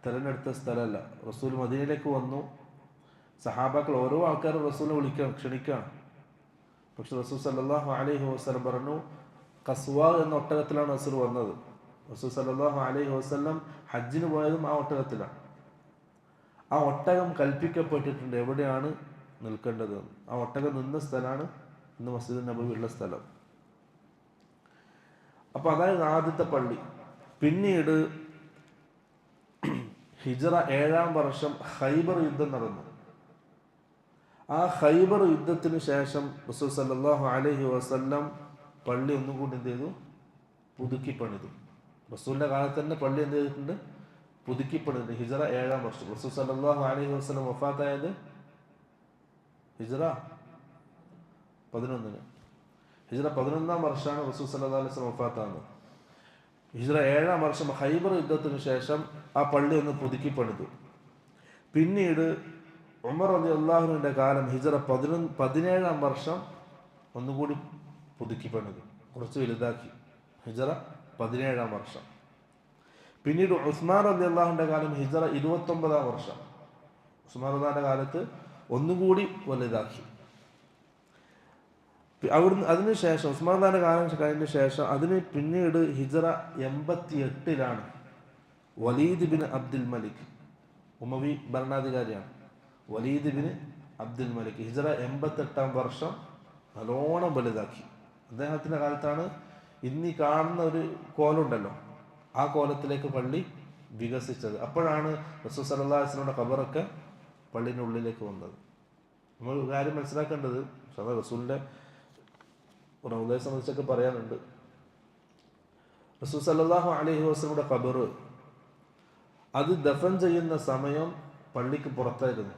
തിരഞ്ഞെടുത്ത സ്ഥലമല്ല. റസൂൽ മദീനയിലേക്ക് വന്നു. സഹാബാക്കൾ ഓരോ ആൾക്കാരും റസൂലിനെ ക്ഷണിക്കുകയാണ്. പക്ഷെ റസൂൽ സല്ലല്ലാഹു അലൈഹി വസല്ലം പറഞ്ഞു, ഖസ്വാ എന്ന ഒട്ടകത്തിലാണ് റസൂൽ വന്നത്. റസൂൽ സല്ലല്ലാഹു അലൈഹി വസല്ലം ഹജ്ജിന് പോയതും ആ ഒട്ടകത്തിലാണ്. ആ ഒട്ടകം കൽപ്പിക്കപ്പെട്ടിട്ടുണ്ട് എവിടെയാണ് നിൽക്കേണ്ടത്. ആ ഒട്ടകം നിന്ന സ്ഥലമാണ് ഇന്ന് മസ്ജിദ് നബവി ഉള്ള സ്ഥലം. അപ്പൊ അതായത് ആദ്യത്തെ പള്ളി. പിന്നീട് ഹിജ്റ 7-ാം വർഷം ഖൈബർ യുദ്ധം നടന്നു. ആ ഖൈബർ യുദ്ധത്തിന് ശേഷം റസൂൽ സല്ലല്ലാഹു അലൈഹി വസല്ലം പള്ളി ഒന്നും കൂടി എന്ത് ചെയ്തു, പുതുക്കി പണിതു. റസൂലിന്റെ കാലത്ത് തന്നെ പള്ളി എന്ത് ചെയ്തിട്ടുണ്ട്, പുതുക്കി പണിതിട്ടുണ്ട്. ഹിജ്റ 7-ാം വർഷം. റസൂൽ സല്ലല്ലാഹു അലൈഹി വസല്ലം വഫാത്തായത് ഹിജ്റ 11-ന്. ഹിജ്റ 11-ാം വർഷമാണ് റസൂൽ സല്ലല്ലാഹു അലൈഹി വസല്ലം വഫാത്താകുന്നത്. ഹിജ്റ 7-ാം വർഷം ഖൈബർ യുദ്ധത്തിന് ശേഷം ആ പള്ളി ഒന്ന് പുതുക്കി പണിതു. പിന്നീട് ഉമർ റളിയല്ലാഹുവിന്റെ കാലം ഹിജറ 17-ാം വർഷം ഒന്നുകൂടി പുതുക്കി പണിത്, കുറച്ച് വലുതാക്കി. ഹിജറ 17-ാം വർഷം. പിന്നീട് ഉസ്മാൻ റളിയല്ലാഹുവിന്റെ കാലം ഹിജറ 29-ാം വർഷം. ഉസ്മാൻ റളിയല്ലാഹുവിന്റെ കാലത്ത് ഒന്നുകൂടി വലുതാക്കി. അവിടുന്ന് അതിനുശേഷം ഉസ്മാൻ റളിയല്ലാഹുവിന്റെ കാലം കഴിഞ്ഞ ശേഷം അതിന് പിന്നീട് ഹിജറ 88-ലാണ് വലീദ് ബിൻ അബ്ദുൽ മലിക്, ഉമവി ഭരണാധികാരിയാണ്. വലീദ് ബിൻ അബ്ദുൽ മലിക് ഹിജറ 88-ാം വർഷം നല്ലോണം വലുതാക്കി. അദ്ദേഹത്തിൻ്റെ കാലത്താണ് ഇന്നീ കാണുന്ന ഒരു കോലുണ്ടല്ലോ, ആ കോലത്തിലേക്ക് പള്ളി വികസിച്ചത്. അപ്പോഴാണ് റസൂൽ സല്ലല്ലാഹു അലൈഹി വസല്ലമയുടെ ഖബറൊക്കെ പള്ളിൻ്റെ ഉള്ളിലേക്ക് വന്നത്. നമ്മൾ കാര്യം മനസ്സിലാക്കേണ്ടത്, റസൂലിൻ്റെ റൗളയെ സംബന്ധിച്ചൊക്കെ പറയാനുണ്ട്. റസൂൽ സല്ലല്ലാഹു അലൈഹി വസല്ലമയുടെ ഖബർ അത് ദഫൻ ചെയ്യുന്ന സമയം പള്ളിക്ക് പുറത്തായിരുന്നു.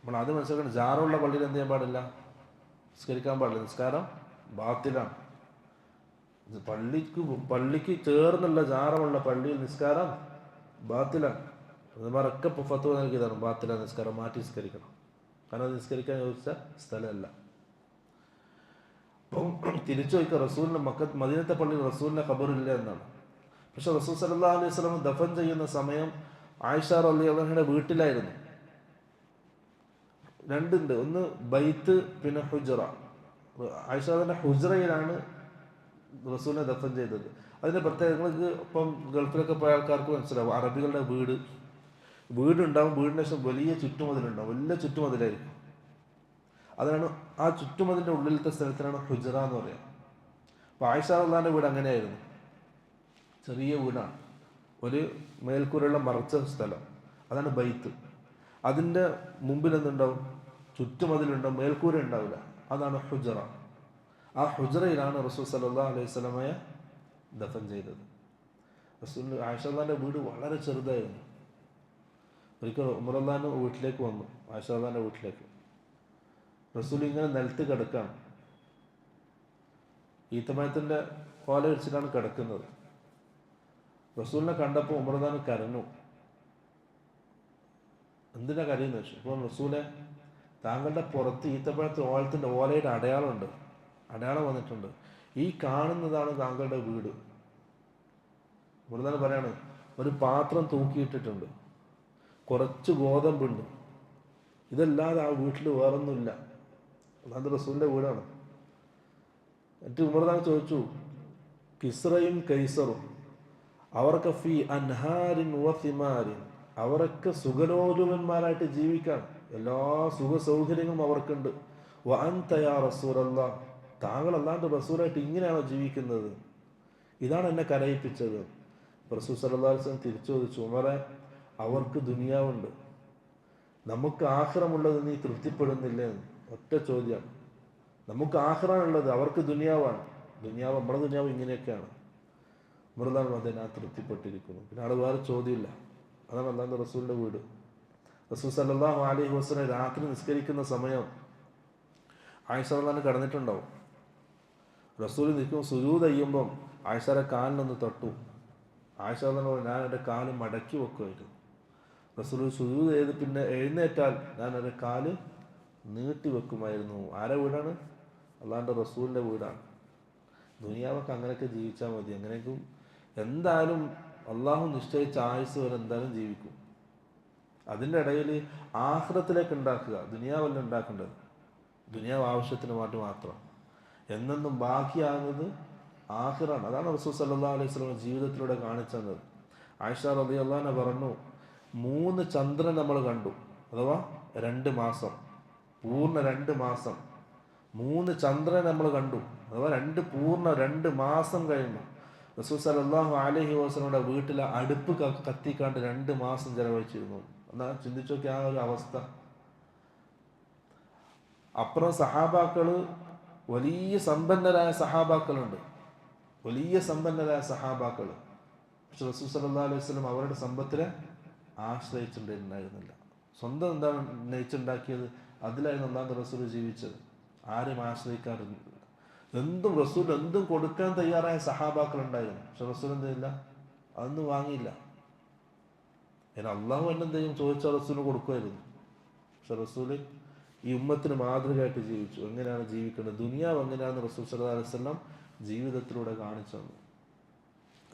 നമ്മൾ ആദ്യം മനസ്സിലാക്കണം, ജാറുള്ള പള്ളിയിൽ എന്ത് ചെയ്യാൻ പാടില്ല? നിസ്കരിക്കാൻ പാടില്ല. നിസ്കാരം ബാത്തിലാണ്. പള്ളിക്ക് ചേർന്നുള്ള ജാറമുള്ള പള്ളിയിൽ നിസ്കാരം ബാത്തിലാണ്. അതുമാരൊക്കെ ഫത്വ നൽകിയതാണ്, ബാത്തിലാണ് നിസ്കാരം, മാറ്റി നിസ്കരിക്കണം. കാരണം അത് നിസ്കരിക്കാൻ ചോദിച്ച സ്ഥലമല്ല. അപ്പം തിരിച്ചു ചോദിക്കുക, റസൂലിൻ്റെ മദീനത്തെ പള്ളിയിൽ റസൂലിൻ്റെ ഖബറില്ല എന്നാണ്. പക്ഷെ റസൂൽ സല്ലല്ലാഹു അലൈഹി വസല്ലം ദഫൻ ചെയ്യുന്ന സമയം ആയിഷ റളിയല്ലാഹുവിന്റെ വീട്ടിലായിരുന്നു. രണ്ടുണ്ട്, ഒന്ന് ബൈത്ത്, പിന്നെ ഹുജറ. ആയിഷയുടെ ഹുജറയിലാണ് റസൂലിനെ ദഫൻ ചെയ്തത്. അതിൻ്റെ പ്രത്യേകങ്ങൾക്ക് ഇപ്പം ഗൾഫിലൊക്കെ പോയ ആൾക്കാർക്ക് മനസ്സിലാവും. അറബികളുടെ വീടുണ്ടാവും, വീടിന് ശേഷം വലിയ ചുറ്റുമതിലുണ്ടാവും, വലിയ ചുറ്റുമതിലായിരിക്കും. അതാണ് ആ ചുറ്റുമതിൻ്റെ ഉള്ളിലത്തെ സ്ഥലത്തിനാണ് ഹുജറ എന്ന് പറയുക. അപ്പോൾ ആയിഷ റളിയല്ലാഹുവിൻ്റെ വീട് അങ്ങനെയായിരുന്നു, ചെറിയ വീടാണ്, ഒരു മേൽക്കൂരയുള്ള മറച്ച സ്ഥലം, അതാണ് ബൈത്ത്. അതിൻ്റെ മുമ്പിൽ എന്തുണ്ടാവും? ചുറ്റുമതിലുണ്ടാവും, മേൽക്കൂര ഉണ്ടാവില്ല, അതാണ് ഹുജറ. ആ ഹുജറയിലാണ് റസൂൽ സല്ലല്ലാഹു അലൈഹി വസല്ലമയെ ദഫൻ ചെയ്തത്. റസൂൽ ആയിഷ റളിയല്ലാഹുവിൻ്റെ വീട് വളരെ ചെറുതായിരുന്നു. ഒരിക്കൽ ഉമർ റളിയല്ലാഹു വീട്ടിലേക്ക് വന്നു, ആയിഷ റളിയല്ലാഹുവിൻ്റെ വീട്ടിലേക്ക്. റസൂൽ ഇങ്ങനെ നിലത്ത് കിടക്കാണ്, ഈത്തമയത്തിൻ്റെ കോല വെച്ചിട്ടാണ് കിടക്കുന്നത്. റസൂലിനെ കണ്ടപ്പോൾ ഉമർ റളിയല്ലാഹു കരഞ്ഞു. എന്തിനാ കരയുന്ന വെച്ചു. അപ്പോൾ റസൂലെ, താങ്കളുടെ പുറത്ത് ഈത്തപ്പഴത്തെ ഓലയുടെ അടയാളമുണ്ട്, അടയാളം വന്നിട്ടുണ്ട്, ഈ കാണുന്നതാണ് താങ്കളുടെ വീട്. ഉമർ റളിയല്ലാഹു പറയാണ്, ഒരു പാത്രം തൂക്കിയിട്ടിട്ടുണ്ട്, കുറച്ച് ഗോതമ്പുണ്ട്, ഇതല്ലാതെ ആ വീട്ടിൽ വേറൊന്നുമില്ല. അത് റസൂലിൻ്റെ വീടാണ്. എന്നിട്ട് ഉമർ റളിയല്ലാഹു ചോദിച്ചു, കിസ്റയും കൈസറും അവർക്ക് ഫി അൻഹാരിൻ വസിമാരിൻ, അവരൊക്കെ സുഖലോലുപന്മാരായിട്ട് ജീവിക്കാൻ എല്ലാ സുഖ സൗകര്യങ്ങളും അവർക്കുണ്ട്. വ അൻത യാ റസൂലല്ലാഹ്, താങ്കൾ അല്ലാണ്ട് റസൂലായിട്ട് ഇങ്ങനെയാണോ ജീവിക്കുന്നത്? ഇതാണ് എന്നെ കരയിപ്പിച്ചത്. റസൂൽ സല്ലല്ലാഹു അലൈഹി വസല്ലം തിരിച്ചു ചോദിച്ചു, ഉമറേ, അവർക്ക് ദുനിയാവുണ്ട്, നമുക്ക് ആഖിറമുള്ളത് നീ തൃപ്തിപ്പെടുന്നില്ലേ? ഒറ്റ ചോദ്യം. നമുക്ക് ആഖിറാനുള്ളത്, അവർക്ക് ദുനിയാവാണ്. നമ്മുടെ ദുനിയാവ് ഇങ്ങനെയൊക്കെയാണ്. മൃദാണ് അതെ, ഞാൻ തൃപ്തിപ്പെട്ടിരിക്കുന്നു. പിന്നെ അവിടെ വേറെ ചോദ്യമില്ല. അതാണ് അല്ലാതെ റസൂലിൻ്റെ വീട്. റസൂൽ സല്ലല്ലാഹു അലൈഹി വസല്ലം രാത്രി നിസ്കരിക്കുന്ന സമയം ആയിഷ റളിയല്ലാഹു കിടന്നിട്ടുണ്ടാവും. റസൂൽ നിൽക്കും, സുജൂദ് ചെയ്യുമ്പം ആയിഷയുടെ കാലിനൊന്ന് തട്ടു. ആയിഷ റളിയല്ലാഹു, ഞാൻ എൻ്റെ കാല് മടക്കി വെക്കുമായിരുന്നു. റസൂൽ സുജൂദ് ചെയ്ത് പിന്നെ എഴുന്നേറ്റാൽ ഞാൻ എൻ്റെ കാല് നീട്ടി വെക്കുമായിരുന്നു. ആരെ വീടാണ്? അല്ലാണ്ട് റസൂലിൻ്റെ വീടാണ്. ദുനിയാവൊക്കെ അങ്ങനെയൊക്കെ ജീവിച്ചാൽ മതി. എങ്ങനെയൊക്കെ എന്തായാലും അള്ളാഹു നിശ്ചയിച്ച ആയുസ് വരെ എന്തായാലും ജീവിക്കും. അതിൻ്റെ ഇടയിൽ ആഖിറത്തിലേക്ക് ഉണ്ടാക്കുക, ദുനിയാവല്ല ഉണ്ടാക്കേണ്ടത്. ദുനിയാവ് ആവശ്യത്തിന് വേണ്ടി മാത്രം. എന്നെന്നും ബാക്കിയാകുന്നത് ആഖിറാണ്. അതാണ് റസൂൽ സല്ലല്ലാഹു അലൈഹി വസല്ലം ജീവിതത്തിലൂടെ കാണിച്ചത്. ആയിഷ റളിയല്ലാഹു അൻഹ പറഞ്ഞു, 3 ചന്ദ്രൻ നമ്മൾ കണ്ടു, അഥവാ 2 മാസം, പൂർണ്ണ 2 മാസം. 3 ചന്ദ്രൻ നമ്മൾ കണ്ടു, അഥവാ പൂർണ്ണ 2 മാസം കഴിഞ്ഞു. റസൂൽ സല്ലല്ലാഹു അലൈഹി വസല്ലമയുടെ വീട്ടിലെ അടുപ്പ് കത്തിക്കാണ്ട് 2 മാസം ചെലവഴിച്ചിരുന്നു. എന്നാൽ ചിന്തിച്ചു നോക്കി ആ ഒരു അവസ്ഥ. അപ്പുറം സഹാബാക്കള്, വലിയ സമ്പന്നരായ സഹാബാക്കളുണ്ട്, വലിയ സമ്പന്നരായ സഹാബാക്കൾ. പക്ഷെ റസൂൽ സല്ലല്ലാഹു അലൈഹി വസല്ലം അവരുടെ സമ്പത്തിനെ ആശ്രയിച്ചിട്ടുണ്ടായിരുന്നില്ല. സ്വന്തം എന്താണ് നയിച്ചുണ്ടാക്കിയത്, അതിലായിരുന്നു അല്ലാഹുവിന്റെ റസൂൽ ജീവിച്ചത്. ആരും ആശ്രയിക്കാറില്ല. റസൂൽ എന്തും കൊടുക്കാൻ തയ്യാറായ സഹാബാക്കൾ ഉണ്ടായിരുന്നു. പക്ഷെ റസൂൽ എന്തില്ല, അതൊന്നും വാങ്ങിയില്ല. അള്ളാഹു എന്നെന്തെങ്കിലും ചോദിച്ചാൽ റസൂലിന് കൊടുക്കുമായിരുന്നു. പക്ഷെ റസൂൽ ഈ ഉമ്മത്തിന് മാതൃകയായിട്ട് ജീവിച്ചു. എങ്ങനെയാണ് ജീവിക്കേണ്ടത്, ദുനിയാവ് എങ്ങനെയാണെന്ന് റസൂൽ സല്ലല്ലാഹു അലൈഹി വസല്ലം ജീവിതത്തിലൂടെ കാണിച്ചു തന്നു.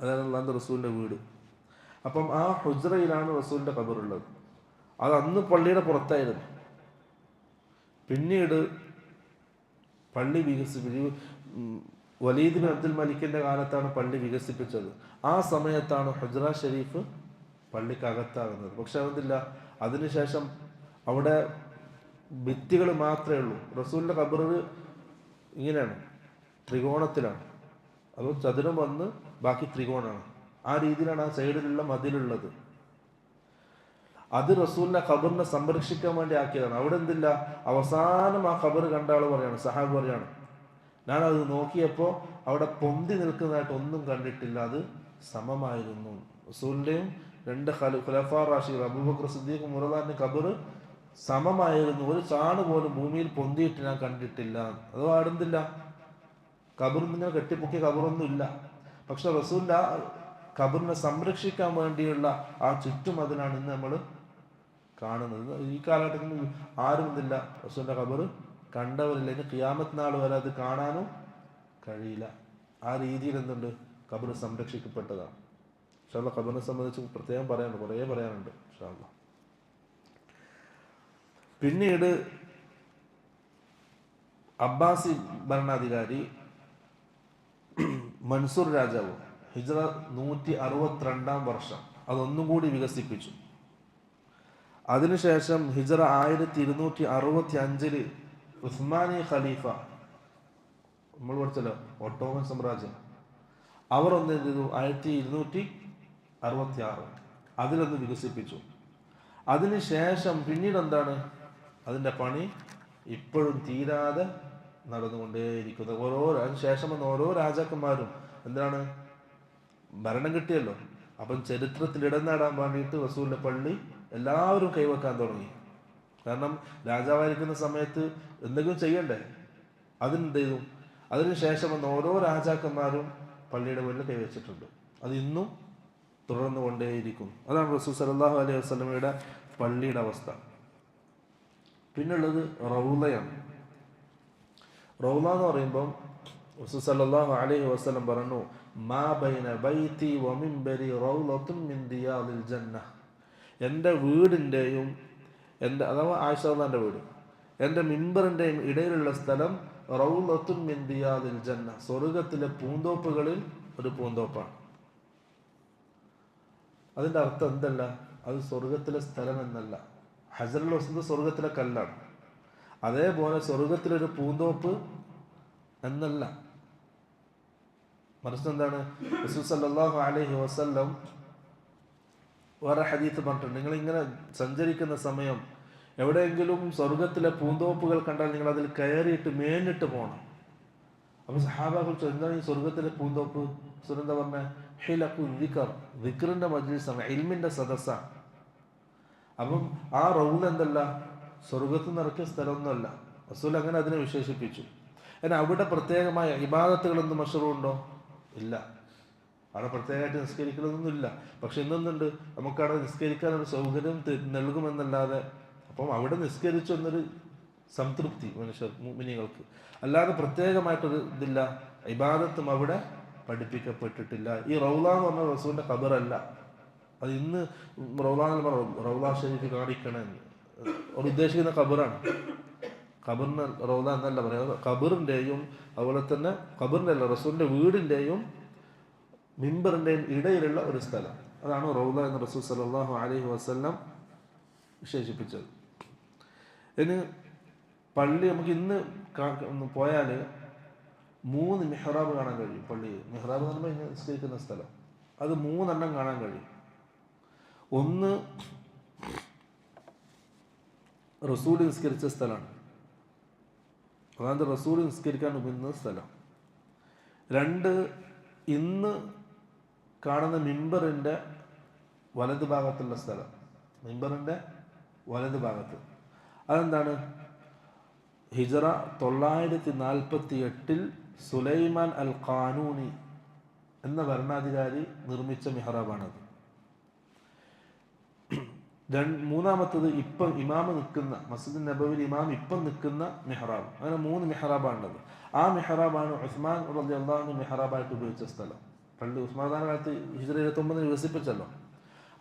അതാണ് അള്ളാഹുവിൻ്റെ റസൂലിൻ്റെ വീട്. അപ്പം ആ ഹുജ്റയിലാണ് റസൂലിൻ്റെ ഖബറുള്ളത്. അത് അന്ന് പള്ളിയുടെ പുറത്തായിരുന്നു. പിന്നീട് പള്ളി വികസിപ്പിച്ചു. വലീദ് ബിൻ അബ്ദുൽ മലിക്കിൻ്റെ കാലത്താണ് പള്ളി വികസിപ്പിച്ചത്. ആ സമയത്താണ് ഹുജ്റ ഷരീഫ് പള്ളിക്കകത്താകുന്നത്. പക്ഷെ അതെന്തില്ല, അതിനുശേഷം അവിടെ ഭിത്തികൾ മാത്രമേ ഉള്ളൂ. റസൂലിൻ്റെ ഖബർ ഇങ്ങനെയാണ്, ത്രികോണത്തിലാണ്. അപ്പോൾ ചതുരം വന്ന് ബാക്കി ത്രികോണമാണ്. ആ രീതിയിലാണ് ആ സൈഡിലുള്ള മതിലുള്ളത്. അത് റസൂലിന്റെ ഖബറിനെ സംരക്ഷിക്കാൻ വേണ്ടി ആക്കിയതാണ്. അവിടെ എന്തില്ല, അവസാനം ആ ഖബർ കണ്ട ആൾ പറയാണ്, സഹാബ് പറയാണ്, ഞാനത് നോക്കിയപ്പോൾ അവിടെ പൊന്തി നിൽക്കുന്നതായിട്ട് ഒന്നും കണ്ടിട്ടില്ല, അത് സമമായിരുന്നു. റസൂലിന്റെയും രണ്ട് ഖുലഫാ റാഷിദ് അബൂബക്കർ സിദ്ദീഖ് ഉമറുള്ളാഹിന്റെ ഖബർ സമമായിരുന്നു. ഒരു ചാണ് പോലും ഭൂമിയിൽ പൊന്തിയിട്ട് ഞാൻ കണ്ടിട്ടില്ല. അത് പാടുന്നില്ല, ഖബറിൽ ഇങ്ങനെ കെട്ടിപ്പൊക്കിയ ഖബറൊന്നും ഇല്ല. പക്ഷെ റസൂലിന്റെ ആ ഖബറിനെ സംരക്ഷിക്കാൻ വേണ്ടിയുള്ള ആ ചുറ്റുമതിലാണ് ഇന്ന് നമ്മൾ കാണുന്നത്. ഈ കാലഘട്ടത്തിൽ ആരും ഇതില്ല, റസൂലിന്റെ ഖബർ കണ്ടവരില്ല. ഇനി ഖിയാമത്ത് നാൾ വരെ അത് കാണാനും കഴിയില്ല. ആ രീതിയിൽ എന്തുണ്ട്, ഖബർ സംരക്ഷിക്കപ്പെട്ടതാണ്. ഇൻഷാ അല്ലാഹ് ഖബറിനെ സംബന്ധിച്ച് പ്രത്യേകം പറയാനുണ്ട്, കുറേ പറയാനുണ്ട് ഇൻഷാ അല്ലാഹ്. പിന്നീട് അബ്ബാസി ഭരണാധികാരി മൻസൂർ രാജാവ് ഹിജ്റ 162 വർഷം അതൊന്നും കൂടി വികസിപ്പിച്ചു. അതിനുശേഷം ഹിജ്റ 1265 ഉസ്മാനി ഖലീഫ, നമ്മൾ പഠിച്ചല്ലോ ഒട്ടോമൻ സാമ്രാജ്യം, അവർ ഒന്ന് എന്ത് ചെയ്തു, 1266 അതിലൊന്ന് വികസിപ്പിച്ചു. അതിനുശേഷം പിന്നീട് എന്താണ്, അതിൻ്റെ പണി ഇപ്പോഴും തീരാതെ നടന്നുകൊണ്ടേയിരിക്കുന്നത്. അതിനുശേഷം വന്ന ഓരോ രാജാക്കന്മാരും എന്താണ്, ഭരണം കിട്ടിയല്ലോ, അപ്പം ചരിത്രത്തിൽ ഇടം നേടാൻ വേണ്ടിയിട്ട് റസൂലിന്റെ പള്ളി എല്ലാവരും കൈവെക്കാൻ തുടങ്ങി. കാരണം രാജാവായിരിക്കുന്ന സമയത്ത് എന്തെങ്കിലും ചെയ്യണ്ടേ, അതിനെന്ത് ചെയ്തു. അതിനുശേഷം വന്ന ഓരോ രാജാക്കന്മാരും പള്ളിയുടെ മുന്നിൽ കൈവച്ചിട്ടുണ്ട്. അത് ഇന്നും തുടർന്നു കൊണ്ടേയിരിക്കും. അതാണ് റസൂൽ സല്ലല്ലാഹു അലൈഹി വസല്ലമയുടെ പള്ളിയുടെ അവസ്ഥ. പിന്നുള്ളത് റൗളയാണ്. റൗള എന്ന് പറയുമ്പം റസൂൽ സല്ലല്ലാഹു അലൈഹി വസല്ലം പറഞ്ഞു, മാ ബൈന ബൈതി വ മിൻബരി റൗളത്തുൻ മിൻ ദിയാദിൽ ജന്ന. എൻ്റെ വീടിൻ്റെയും എൻ്റെ അഥവാ ആയിഷ റളിയല്ലാഹുവിൻ്റെ വീട്, എൻ്റെ മിമ്പറിൻ്റെയും ഇടയിലുള്ള സ്ഥലം റൗളത്തുൻ മിൻ ദിയാദിൽ ജന്ന, സ്വർഗത്തിലെ പൂന്തോപ്പുകളിൽ ഒരു പൂന്തോപ്പാണ്. അതിൻ്റെ അർത്ഥം എന്തല്ല, അത് സ്വർഗത്തിലെ സ്ഥലം എന്നല്ല. ഹജറുൽ അസ്വദ് സ്വർഗത്തിലെ കല്ലാണ്. അതേപോലെ സ്വർഗത്തിലൊരു പൂന്തോപ്പ് എന്നല്ല. മറിച്ച് എന്താണ്, റസൂൽ സല്ലല്ലാഹു അലൈഹി വസല്ലം വേറെ ഹദീത്ത് പറഞ്ഞിട്ടുണ്ട്, നിങ്ങളിങ്ങനെ സഞ്ചരിക്കുന്ന സമയം എവിടെയെങ്കിലും സ്വർഗത്തിലെ പൂന്തോപ്പുകൾ കണ്ടാൽ നിങ്ങൾ അതിൽ കയറിയിട്ട് മേഞ്ഞിട്ട് പോകണം. അപ്പൊ സഹാബാക്കൾ എന്താണ് ഈ സ്വർഗത്തിലെ പൂന്തോപ്പ്? എന്താ പറഞ്ഞ ഹിലഖു ദിക്ർ, ദിക്റിന്റെ മജ്ലിസാണ്, ഇൽമിന്റെ സദസ്സാണ്. അപ്പം ആ റൗള എന്തല്ല, സ്വർഗത്തിൽ നിറക്കിയ സ്ഥലമൊന്നുമല്ല. റസൂൽ അങ്ങനെ അതിനെ വിശേഷിപ്പിച്ചു. എന്നാൽ അവിടെ പ്രത്യേകമായ ഇബാദത്തുകളൊന്നും മഷ്റൂഉണ്ടോ? ഇല്ല. അവിടെ പ്രത്യേകമായിട്ട് നിസ്കരിക്കലൊന്നും ഇല്ല. പക്ഷെ ഇന്നൊന്നുണ്ട്, നമുക്കവിടെ നിസ്കരിക്കാനൊരു സൗകര്യം നൽകുമെന്നല്ലാതെ. അപ്പം അവിടെ നിസ്കരിച്ചു എന്നൊരു സംതൃപ്തി മനുഷ്യർ മുഅ്മിനീങ്ങൾക്ക്, അല്ലാതെ പ്രത്യേകമായിട്ടൊരു ഇതില്ല. ഇബാദത്തും അവിടെ പഠിപ്പിക്കപ്പെട്ടിട്ടില്ല. ഈ റൗള എന്ന് പറഞ്ഞ റസൂലിന്റെ ഖബറല്ല. അത് ഇന്ന് റൗള ഷരീഫ് കാണിക്കണമെന്ന് അവർ ഉദ്ദേശിക്കുന്ന ഖബറാണ്. ഖബറിന് റൗള എന്നല്ല പറയുന്നത്. ഖബറിൻ്റെയും അതുപോലെ തന്നെ ഖബറിൻ്റെ അല്ല, റസൂലിൻ്റെ വീടിൻ്റെയും മിമ്പറിൻ്റെയും ഇടയിലുള്ള ഒരു സ്ഥലം, അതാണ് റൗള എന്ന് റസൂൽ സല്ലല്ലാഹു അലൈഹി വസല്ലം വിശേഷിപ്പിച്ചത്. ഇനി പള്ളി നമുക്ക് ഇന്ന് പോയാൽ 3 മിഹ്റാബ് കാണാൻ കഴിയും. പള്ളിയിൽ മിഹ്റാബ് എന്ന് പറയുമ്പോൾ ഇങ്ങനെ നിസ്കരിക്കുന്ന സ്ഥലം, അത് 3 എണ്ണം കാണാൻ കഴിയും. ഒന്ന് റസൂൽ നിസ്കരിച്ച സ്ഥലമാണ്, അതായത് റസൂൽ നിസ്കരിക്കാൻ ഉപയോഗിക്കുന്ന സ്ഥലം. 2 ഇന്ന് കാണുന്ന മിമ്പറിൻ്റെ വലതു ഭാഗത്തുള്ള സ്ഥലം, മിമ്പറിൻ്റെ വലതു ഭാഗത്ത്. അതെന്താണ്, ഹിജ്റ 948 സുലൈമാൻ അൽ ഖാനൂനി എന്ന ഭരണാധികാരി നിർമ്മിച്ച മിഹ്റാബാണത്. മൂന്നാമത്തത് ഇപ്പം ഇമാമ് നിൽക്കുന്ന മസ്ജിദ് നബവിയിൽ ഇമാം ഇപ്പം നിൽക്കുന്ന മെഹ്റാബ്. അങ്ങനെ 3 മെഹ്റാബാണുള്ളത്. ആ മെഹ്റാബാണ് ഉസ്മാൻ റളിയല്ലാഹു അൻഹു മെഹ്റാബായിട്ട് ഉപയോഗിച്ച സ്ഥലം. പള്ളി ഉസ്മാൻ ഖാന്റെ കാലത്ത് ഹിജ്റ 29 വികസിപ്പിച്ചല്ലോ.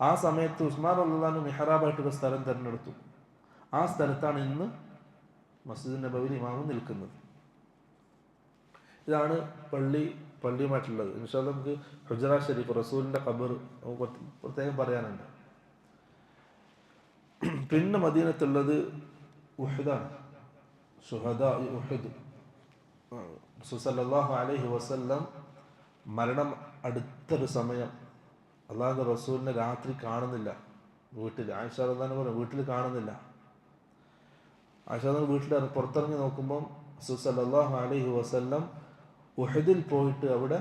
ആ സമയത്ത് ഉസ്മാൻ റളിയല്ലാഹു അൻഹു മെഹ്റാബായിട്ടൊരു സ്ഥലം തിരഞ്ഞെടുത്തു. ആ സ്ഥലത്താണ് ഇന്ന് മസ്ജിദ് നബവിയിൽ ഇമാമ് നിൽക്കുന്നത്. ഇതാണ് പള്ളിയുമായിട്ടുള്ളത്. ഇൻഷാ അല്ലാഹ് നമുക്ക് ഹുജ്റ ഷരീഫ് റസൂലിന്റെ ഖബർ പ്രത്യേകം പറയാനുണ്ട്. പിന്നെ മദീനത്തുള്ളത് ഉഹ്ദാണ്, ശുഹദാ ഉഹ്ദ്. റസൂൽ സല്ലല്ലാഹു അലൈഹി വസല്ലം മരണം അടുത്തൊരു സമയം അള്ളാഹുവിന്റെ റസൂലിനെ രാത്രി കാണുന്നില്ല വീട്ടിൽ. ആയിഷ റളിയല്ലാഹു അൻഹ വീട്ടിൽ കാണുന്നില്ല. ആയിഷ റളിയല്ലാഹു വീട്ടിൽ പുറത്തിറങ്ങി നോക്കുമ്പോൾ റസൂൽ സല്ലല്ലാഹു അലൈഹി വസല്ലം ഉഹദിൽ പോയിട്ട് അവിടെ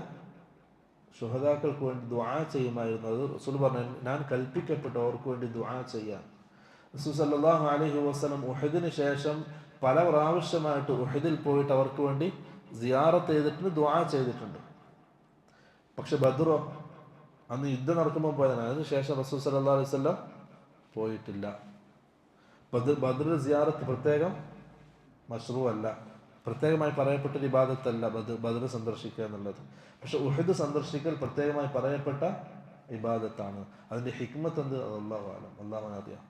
ശുഹദാക്കൾക്ക് വേണ്ടി ദുആ ചെയ്യുമായിരുന്നു. അത് റസൂൽ പറഞ്ഞു, ഞാൻ കൽപ്പിക്കപ്പെട്ടു അവർക്ക് വേണ്ടി ദുആ ചെയ്യാൻ. റസൂൽ സല്ലല്ലാഹു അലൈഹി വസല്ലം ഉഹദിന് ശേഷം പല പ്രാവശ്യമായിട്ട് ഉഹദിൽ പോയിട്ട് അവർക്ക് വേണ്ടി സിയാറത്ത് ചെയ്തിട്ടുണ്ട്, ദുആ ചെയ്തിട്ടുണ്ട്. പക്ഷെ ബദ്റോ അന്ന് യുദ്ധം നടക്കുമ്പോൾ പോയതാണ്. അതിനുശേഷം റസൂൽ സല്ലല്ലാഹു അലൈഹി വസല്ലം പോയിട്ടില്ല. ബദ്ർ സിയാറത്ത് പ്രത്യേകം മശ്റൂ അല്ല, പ്രത്യേകമായി പറയപ്പെട്ടൊരു ഇബാദത്തല്ല ബദ്ർ സന്ദർശിക്കുക എന്നുള്ളത്. പക്ഷെ ഉഹദ് സന്ദർശിക്കൽ പ്രത്യേകമായി പറയപ്പെട്ട ഇബാദത്താണ്. അതിന്റെ ഹിക്മത്ത് എന്ത്? അല്ലാഹു അലം, അല്ലാഹുവിന് അറിയാം.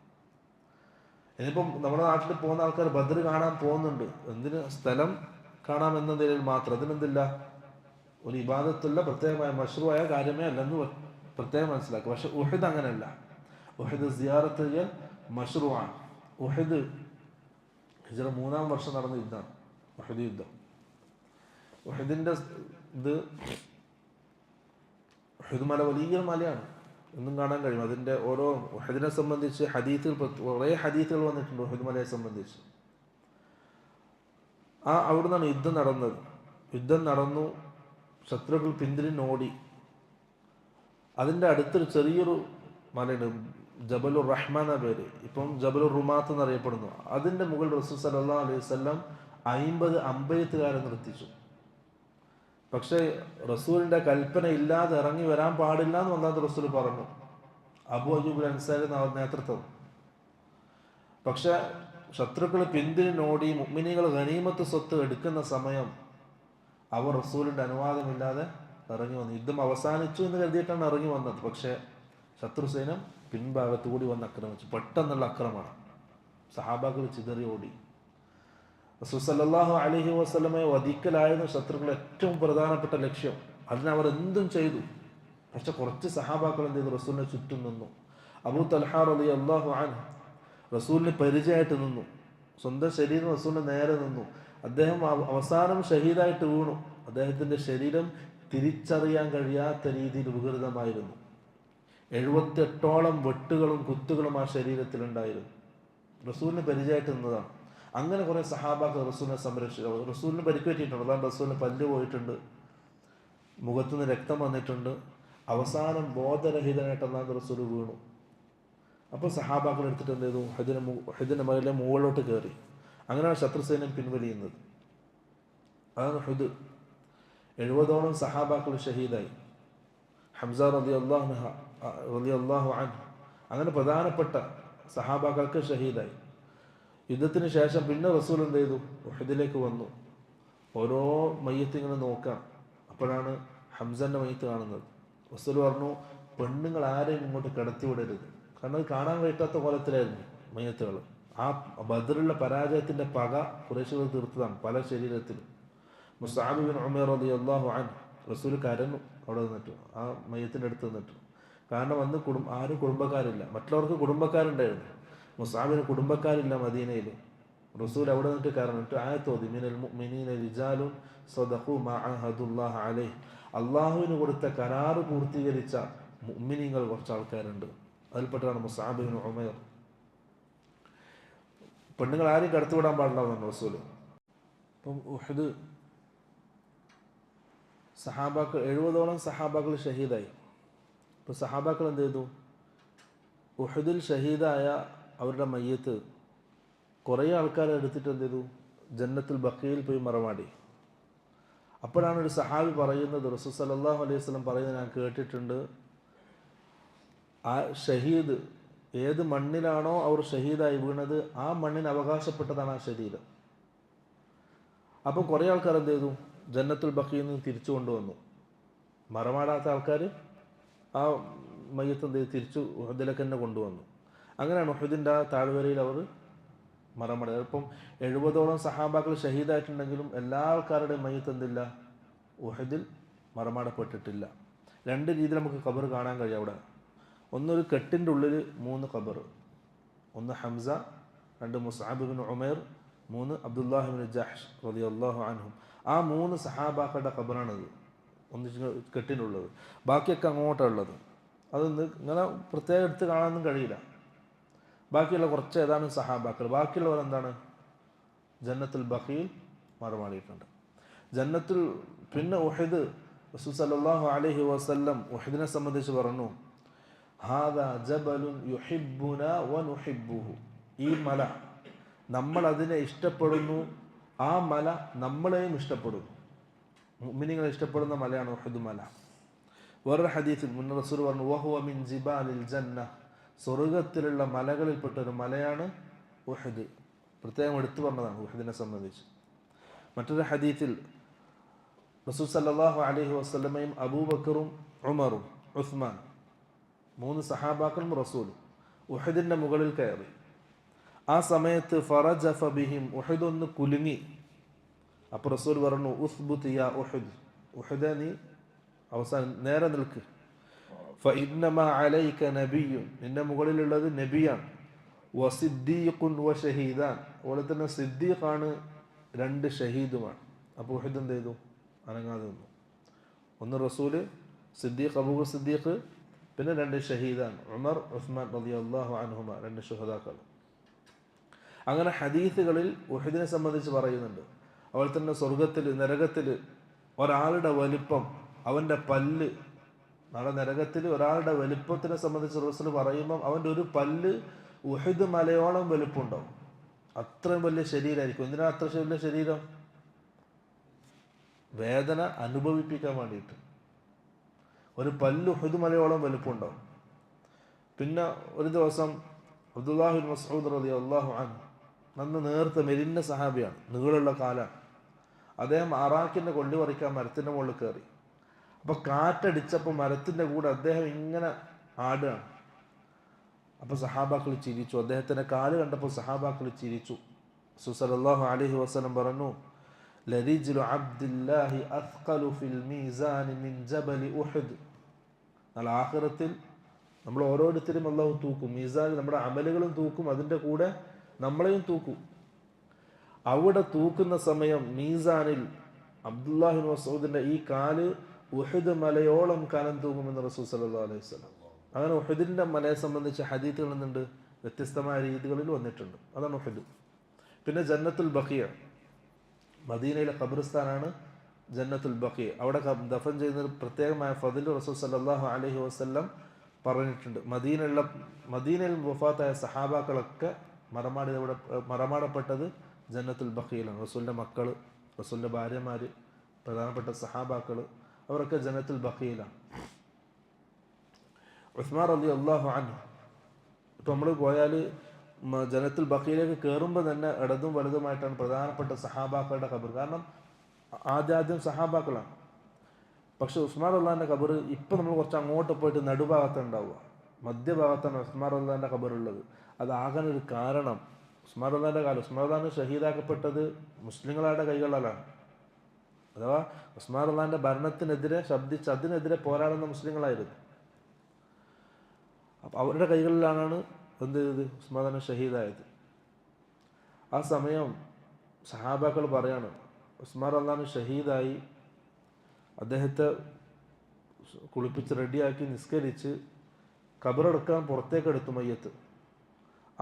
ഇനിയിപ്പം നമ്മുടെ നാട്ടിൽ പോകുന്ന ആൾക്കാർ ബദ്ർ കാണാൻ പോകുന്നുണ്ട്. എന്തിന്? സ്ഥലം കാണാമെന്ന നിലയിൽ മാത്രം. അതിനെന്തില്ല, ഒരു ഇബാദത്തുള്ള പ്രത്യേകമായ മശ്റൂആയ കാര്യമേ അല്ലെന്ന് പ്രത്യേകം മനസ്സിലാക്കുക. പക്ഷെ ഉഹദ് അങ്ങനെയല്ല. ഉഹദ് സിയാറത്ത് ചെയ്യാൻ മശ്റൂആണ്. ഉഹദ് ഹിജ്റ 3-ാം വർഷം നടന്ന യുദ്ധമാണ് ഉഹദ് യുദ്ധം. ഉഹദിന്റെ ഉഹദ് മല വലിയ മലയാണ്, എന്നും കാണാൻ കഴിയും. അതിന്റെ ഓരോ ഉഹദിനെ സംബന്ധിച്ച് കുറേ ഹദീസുകൾ വന്നിട്ടുണ്ട് ഉഹദ് മലയെ സംബന്ധിച്ച്. അവിടെ നിന്നാണ് യുദ്ധം നടന്നത്. യുദ്ധം നടന്നു, ശത്രുക്കൾ പിന്തിരിഞ്ഞോടി. അതിന്റെ അടുത്തൊരു ചെറിയൊരു മലയുണ്ട്, ജബലുർ റഹ്മ എന്ന പേര്, ഇപ്പം ജബലുർ റുമാത്ത് എന്നറിയപ്പെടുന്നു. അതിന്റെ മുകളിൽ റസൂൽ സല്ലല്ലാഹു അലൈഹി വസല്ലം 50 അമ്പെയ്ത്തുകാരെ നിർത്തിച്ചു. പക്ഷേ റസൂലിന്റെ കൽപ്പന ഇല്ലാതെ ഇറങ്ങി വരാൻ പാടില്ല എന്ന് ഒന്നാമത് റസൂൽ പറഞ്ഞു. അബൂ അയ്യൂബ് അൻസാരി നേതൃത്വം. പക്ഷെ ശത്രുക്കൾ പിന്തിരിഞ്ഞോടി മുഅ്മിനീകൾ ഗനീമത്ത് സ്വത്ത് എടുക്കുന്ന സമയം അവർ റസൂലിന്റെ അനുവാദമില്ലാതെ ഇറങ്ങി വന്നു. യുദ്ധം അവസാനിച്ചു എന്ന് കരുതിയിട്ടാണ് ഇറങ്ങി വന്നത്. പക്ഷെ ശത്രുസൈന്യം പിൻഭാഗത്തു കൂടി വന്ന് ആക്രമിച്ചു. പെട്ടെന്നുള്ള ആക്രമണം, സഹാബാക്കൾ ചിതറി ഓടി. റസൂൽ സല്ലല്ലാഹു അലൈഹി വസല്ലമയെ വധിക്കലായിരുന്നു ശത്രുക്കളുടെ ഏറ്റവും പ്രധാനപ്പെട്ട ലക്ഷ്യം. അതിനവർ എന്തും ചെയ്തു. പക്ഷെ കുറച്ച് സഹാബാക്കൾ എന്ത് ചെയ്തു? റസൂലിനെ ചുറ്റും നിന്നു. അബൂ തൽഹ റളിയല്ലാഹു അൻഹു റസൂലിന് പരിചയമായിട്ട് നിന്നു. സ്വന്തം ശരീരം റസൂലിന് നേരെ നിന്നു. അദ്ദേഹം അവസാനം ഷഹീദായിട്ട് വീണു. അദ്ദേഹത്തിന്റെ ശരീരം തിരിച്ചറിയാൻ കഴിയാത്ത രീതിയിൽ വികൃതമായിരുന്നു. 78ഓളം വെട്ടുകളും കുത്തുകളും ആ ശരീരത്തിലുണ്ടായിരുന്നു. റസൂലിന് പരിചയമായിട്ട് നിന്നതാണ്. അങ്ങനെ കുറെ സഹാബാക്കൾ റസൂലിനെ സംരക്ഷിച്ചു. റസൂലിന് പരിക്കേറ്റിട്ടുണ്ട്. അതാണ് റസൂലിന് പല്ല് പോയിട്ടുണ്ട്, മുഖത്തുനിന്ന് രക്തം വന്നിട്ടുണ്ട്. അവസാനം ബോധരഹിതനായിട്ട് അല്ലാതെ റസൂൽ വീണു. അപ്പോൾ സഹാബാക്കൾ എടുത്തിട്ട് എന്ത് ചെയ്തു? ഹുദിന്റെ മലയിലെ മുകളിലോട്ട് കയറി. അങ്ങനെയാണ് ശത്രുസൈന്യം പിൻവലിയുന്നത്. അതാണ് ഹുദ്. 70ഓളം സഹാബാക്കൾ ഷഹീദായി. ഹംസ റളിയല്ലാഹു അൻഹു അങ്ങനെ പ്രധാനപ്പെട്ട സഹാബാക്കൾക്ക് ഷഹീദായി. യുദ്ധത്തിന് ശേഷം പിന്നെ റസൂൽ എന്ത് ചെയ്തു? ഉഹദിലേക്ക് വന്നു. ഓരോ മയ്യത്ത് ഇങ്ങനെ നോക്കാം. അപ്പോഴാണ് ഹംസന്റെ മയ്യത്ത് കാണുന്നത്. റസൂൽ പറഞ്ഞു, പെണ്ണുങ്ങൾ ആരെയും ഇങ്ങോട്ട് കടത്തിവിടരുത്. കാരണം അത് കാണാൻ പറ്റാത്ത കോലത്തിലായിരുന്നു മയ്യത്തുകൾ. ആ ബദറിലുള്ള പരാജയത്തിന്റെ പക ഖുറൈശികൾ തീർത്തതാണ് പല ശരീരത്തിലും. മുസ്അബ് ബിൻ ഉമൈർ റളിയല്ലാഹു അൻഹു റസൂൽ കരഞ്ഞു അവിടെ നിന്നിട്ട്, ആ മയ്യത്തിന്റെ അടുത്ത് നിന്നിട്ട്. കാരണം അന്ന് ആരും കുടുംബക്കാരില്ല. മറ്റുള്ളവർക്ക് കുടുംബക്കാരുണ്ടായിരുന്നു, മുസ്അബിന് കുടുംബക്കാരില്ല മദീനയിൽ. റസൂൽ അവിടെ നിന്നിട്ട് കരഞ്ഞിട്ട് ആയത്തോതി, മിനൽ മുഅ്മിനീന റിജാലുൻ സദഖു മാ അഹദുല്ലാഹ അലൈഹി, അള്ളാഹുവിന് കൊടുത്ത കരാറ് പൂർത്തീകരിച്ച മുഅ്മിനീങ്ങൾ കുറച്ച് ആൾക്കാരുണ്ട്. അതിൽപ്പെട്ടാണ് മുസ്അബ് ബിൻ ഉമൈർ. പെണ്ണുങ്ങൾ ആരും കടത്തിവിടാൻ പാടില്ല എന്നാണ് റസൂൽ. അപ്പം ഉഹദ് സഹാബാക്കൾ 70ഓളം സഹാബാക്കൾ ഷഹീദായി. ഇപ്പോൾ സഹാബാക്കൾ എന്ത് ചെയ്തു? ഉഹദിൽ ഷഹീദായ അവരുടെ മയ്യത്ത് കുറേ ആൾക്കാരെ എടുത്തിട്ട് എന്ത് ചെയ്തു? ജന്നത്തുൽ ബഖീയിൽ പോയി മറമാടി. അപ്പോഴാണ് ഒരു സഹാബി പറയുന്നത്, റസൂൽ സല്ലല്ലാഹു അലൈഹി വസല്ലം പറയുന്നത് ഞാൻ കേട്ടിട്ടുണ്ട്, ആ ഷഹീദ് ഏത് മണ്ണിലാണോ അവർ ഷഹീദായി വീണത് ആ മണ്ണിന് അവകാശപ്പെട്ടതാണ് ആ ശരീരം. അപ്പം കുറേ ആൾക്കാർ എന്ത് ചെയ്തു? ജന്നത്തുൽ ബഖിയിൽ നിന്ന് തിരിച്ചു കൊണ്ടുവന്നു. മറമാടാത്ത ആൾക്കാർ ആ മയ്യത്ത് എന്ത് ചെയ്തു? തിരിച്ചു ഉഹദിലേക്ക് തന്നെ കൊണ്ടുവന്നു. അങ്ങനെയാണ് ഉഹദിൻ്റെ ആ താഴ്വരയിൽ അവർ മറമട. ഇപ്പം 70ഓളം സഹാബാക്കൾ ഷഹീദായിട്ടുണ്ടെങ്കിലും എല്ലാ ആൾക്കാരുടെയും മയ്യത്ത് എന്തില്ല? ഉഹദിൽ മറമാടപ്പെട്ടിട്ടില്ല. 2 രീതിയിൽ നമുക്ക് ഖബർ കാണാൻ കഴിയും അവിടെ. ഒന്നൊരു കെട്ടിൻ്റെ ഉള്ളിൽ 3 ഖബർ. ഒന്ന് Hamza, 2 Musab bin Umair, 3 Abdullahi bin Jahsh റളിയല്ലാഹു അൻഹും. ആ 3 സഹാബാക്കളുടെ ഖബറാണത് ഒന്നിച്ച് കെട്ടിനുള്ളത്. ബാക്കിയൊക്കെ അങ്ങോട്ടുള്ളത്. അതൊന്ന് ഇങ്ങനെ പ്രത്യേകം എടുത്ത് കാണാനൊന്നും കഴിയില്ല. ബാക്കിയുള്ള കുറച്ച് ഏതാനും സഹാബാക്കൾ, ബാക്കിയുള്ളവർ എന്താണ്? ജന്നത്തുൽ ബഖീൽ മറമാടിയിട്ടുണ്ട്. ജന്നത്തുൽ പിന്നെ ഉഹദ് റസൂൽ സല്ലല്ലാഹു അലൈഹി വസല്ലം ഉഹദിനെ സംബന്ധിച്ച് പറഞ്ഞു, ഹാദാ ജബലുൻ യുഹിബ്ബുനാ വനുഹിബ്ബുഹു. ഈ മല നമ്മൾ അതിനെ ഇഷ്ടപ്പെടുന്നു, ആ മല നമ്മളെയും ഇഷ്ടപ്പെടുന്നു. മുഅ്മിനീങ്ങളെ ഇഷ്ടപ്പെടുന്ന മലയാണ് ഉഹദ് മല. വേറൊരു ഹദീസിൽ മുന്നേ റസൂൽ പറഞ്ഞു, വഹുവ മിൻ ജിബാലിൽ ജന്ന, സ്വർഗത്തിലുള്ള മലകളിൽപ്പെട്ടൊരു മലയാണ് ഉഹദ്. പ്രത്യേകം എടുത്തു പറഞ്ഞതാണ് ഉഹദിനെ സംബന്ധിച്ച്. മറ്റൊരു ഹദീസിൽ റസൂൽ സല്ലല്ലാഹു അലൈഹി വസല്ലമയും അബൂബക്കറും ഉമറും ഉസ്മാൻ 3 സഹാബാക്കളും റസൂലും ഉഹദിൻ്റെ മുകളിൽ കയറി. ആ സമയത്ത് ഫറജഫ ബിഹിം, ഉഹദ് ഒന്ന് കുലുങ്ങി. അപ്പോൾ റസൂൽ പറഞ്ഞു, ഉസ്ബുത് യാ ഉഹദ്, ഉഹദേ നീ അവസാനം നേരെ നിൽക്ക്. ഫഇന്നമാ അലൈക നബിയ്യുൻ, നിന്റെ മുകളിലുള്ളത് നബിയാണ്. വസിദ്ദീഖുൻ വശഹീദാൻ, അതുപോലെ തന്നെ സിദ്ദീഖാണ്, 2 ഷഹീദുമാണ്. അപ്പോൾ ഉഹദ് എന്ത് ചെയ്തു? അനങ്ങാതെ നിന്നു. ഒന്ന് റസൂല്, സിദ്ദീഖ് അബൂബക്കർ സിദ്ദീഖ്, പിന്നെ 2 ഷഹീദാൻ, ഉമർ ഉസ്മാൻ റളിയല്ലാഹു അൻഹുമ, 2 ശുഹദാക്കൾ. അങ്ങനെ ഹദീസുകളിൽ ഉഹദിനെ സംബന്ധിച്ച് പറയുന്നുണ്ട്. അതുപോലെ തന്നെ സ്വർഗത്തിൽ നരകത്തിൽ ഒരാളുടെ വലിപ്പം, അവൻ്റെ പല്ല്, നാളെ നരകത്തിൽ ഒരാളുടെ വലിപ്പത്തിനെ സംബന്ധിച്ച് റസൂൽ പറയുമ്പം അവൻ്റെ ഒരു പല്ല് ഉഹദ് മലയോളം വലിപ്പമുണ്ടാവും. അത്രയും വലിയ ശരീരമായിരിക്കും. എന്തിനാ അത്ര വലിയ ശരീരം? വേദന അനുഭവിപ്പിക്കാൻ വേണ്ടിയിട്ട്. ഒരു പല്ല് ഉഹദ് മലയോളം വലിപ്പമുണ്ടാവും. പിന്നെ ഒരു ദിവസം അബ്ദുല്ലാഹി ബിൻ മസ്ഊദ് റളിയല്ലാഹു അൻഹു, നന്ന് നേർത്ത മെലിഞ്ഞ സഹാബിയാണ്, നീളമുള്ള കാലാണ്. അദ്ദേഹം അറാഖിൻ്റെ കൊള്ളി പറിക്കാൻ മരത്തിൻ്റെ മുകളിൽ കയറി. അപ്പോൾ കാറ്റടിച്ചപ്പോൾ മരത്തിൻ്റെ കൂടെ അദ്ദേഹം ഇങ്ങനെ ആടുകയാണ്. അപ്പോൾ സഹാബാക്കൾ ചിരിച്ചു. അദ്ദേഹത്തിൻ്റെ കാല് കണ്ടപ്പോൾ സഹാബാക്കൾ ചിരിച്ചു. റസൂൽ സല്ലല്ലാഹു അലൈഹി വസല്ലം പറഞ്ഞു, ലരിജ്ലു അബ്ദില്ലാഹി അത്ഖലു ഫിൽ മീസാനി മിൻ ജബലി ഉഹദ്. എന്നാൽ ആഖിറത്തിൽ നമ്മൾ ഓരോരുത്തരും അല്ലാഹു തൂക്കും. മീസാനിൽ നമ്മുടെ അമലുകളും തൂക്കും, അതിൻ്റെ കൂടെ നമ്മളെയും തൂക്കും. അവിടെ തൂക്കുന്ന സമയം മീസാനിൽ അബ്ദുല്ലാഹി ബിൻ മസ്ഊദിൻ്റെ ഈ കാല് ഉഹദ് മലയോളം കാലം തൂങ്ങുമെന്ന് റസൂൽ സല്ലല്ലാഹു അലൈഹി വസല്ലം. അങ്ങനെ ഉഹദിൻ്റെ മലയെ സംബന്ധിച്ച് ഹദീസുകൾ എന്നുണ്ട്, വ്യത്യസ്തമായ രീതികളിൽ വന്നിട്ടുണ്ട്. അതാണ് ഉഹദ്. പിന്നെ ജന്നത്തുൽ ബഖിയ, മദീനയിലെ ഖബർസ്ഥാനാണ് ജന്നത്തുൽ ബഖിയ. അവിടെ ദഫൻ ചെയ്യുന്ന പ്രത്യേകമായ ഫദിൽ റസൂൽ സല്ലല്ലാഹു അലൈഹി വസല്ലം പറഞ്ഞിട്ടുണ്ട്. മദീനയിൽ വഫാത്തായ സഹാബാക്കളൊക്കെ മറമാടപ്പെട്ടത് ജന്നത്തുൽ ബഖിയിലാണ്. റസൂലിൻ്റെ മക്കൾ, റസൂലിൻ്റെ ഭാര്യമാർ, പ്രധാനപ്പെട്ട സഹാബാക്കൾ, അവരൊക്കെ ജന്നത്തുൽ ബഖിയിലാണ്. ഉസ്മാൻ റളിയല്ലാഹു അൻഹു, ഇപ്പം നമ്മൾ പോയാൽ ജന്നത്തുൽ ബഖിയിലേക്ക് കയറുമ്പോൾ തന്നെ ഇടതും വലതുമായിട്ടാണ് പ്രധാനപ്പെട്ട സഹാബാക്കളുടെ ഖബർ. കാരണം ആദ്യം സഹാബാക്കളാണ്. പക്ഷെ ഉസ്മാൻ റളിയല്ലാഹുവിൻ്റെ ഖബർ ഇപ്പം നമ്മൾ കുറച്ച് അങ്ങോട്ട് പോയിട്ട് നടുഭാഗത്താണ് ഉണ്ടാവുക. മധ്യഭാഗത്താണ് ഉസ്മാൻ റളിയല്ലാഹുവിൻ്റെ ഖബർ ഉള്ളത്. അതാകാൻ ഒരു കാരണം, ഉസ്മാൻ റളിയല്ലാഹുവിൻ്റെ കാലം, ഉസ്മാൻ റളിയല്ലാഹു ഷഹീദാക്കപ്പെട്ടത് മുസ്ലിങ്ങളുടെ കൈകളിലാണ്. അഥവാ ഉസ്മാൻ റളിയല്ലാഹുവിൻ്റെ ഭരണത്തിനെതിരെ ശബ്ദിച്ച് അതിനെതിരെ പോരാടുന്ന മുസ്ലിങ്ങളായിരുന്നു. അപ്പം അവരുടെ കൈകളിലാണ് എന്ത് ചെയ്തത്? ഉസ്മാൻ റളിയല്ലാഹു ഷഹീദായത്. ആ സമയം സഹാബാക്കൾ പറയാണ്, ഉസ്മാൻ റളിയല്ലാഹു ഷഹീദായി, അദ്ദേഹത്തെ കുളിപ്പിച്ച് റെഡിയാക്കി നിസ്കരിച്ച് ഖബറടക്കാൻ പുറത്തേക്ക് എടുത്തു മയ്യത്ത്.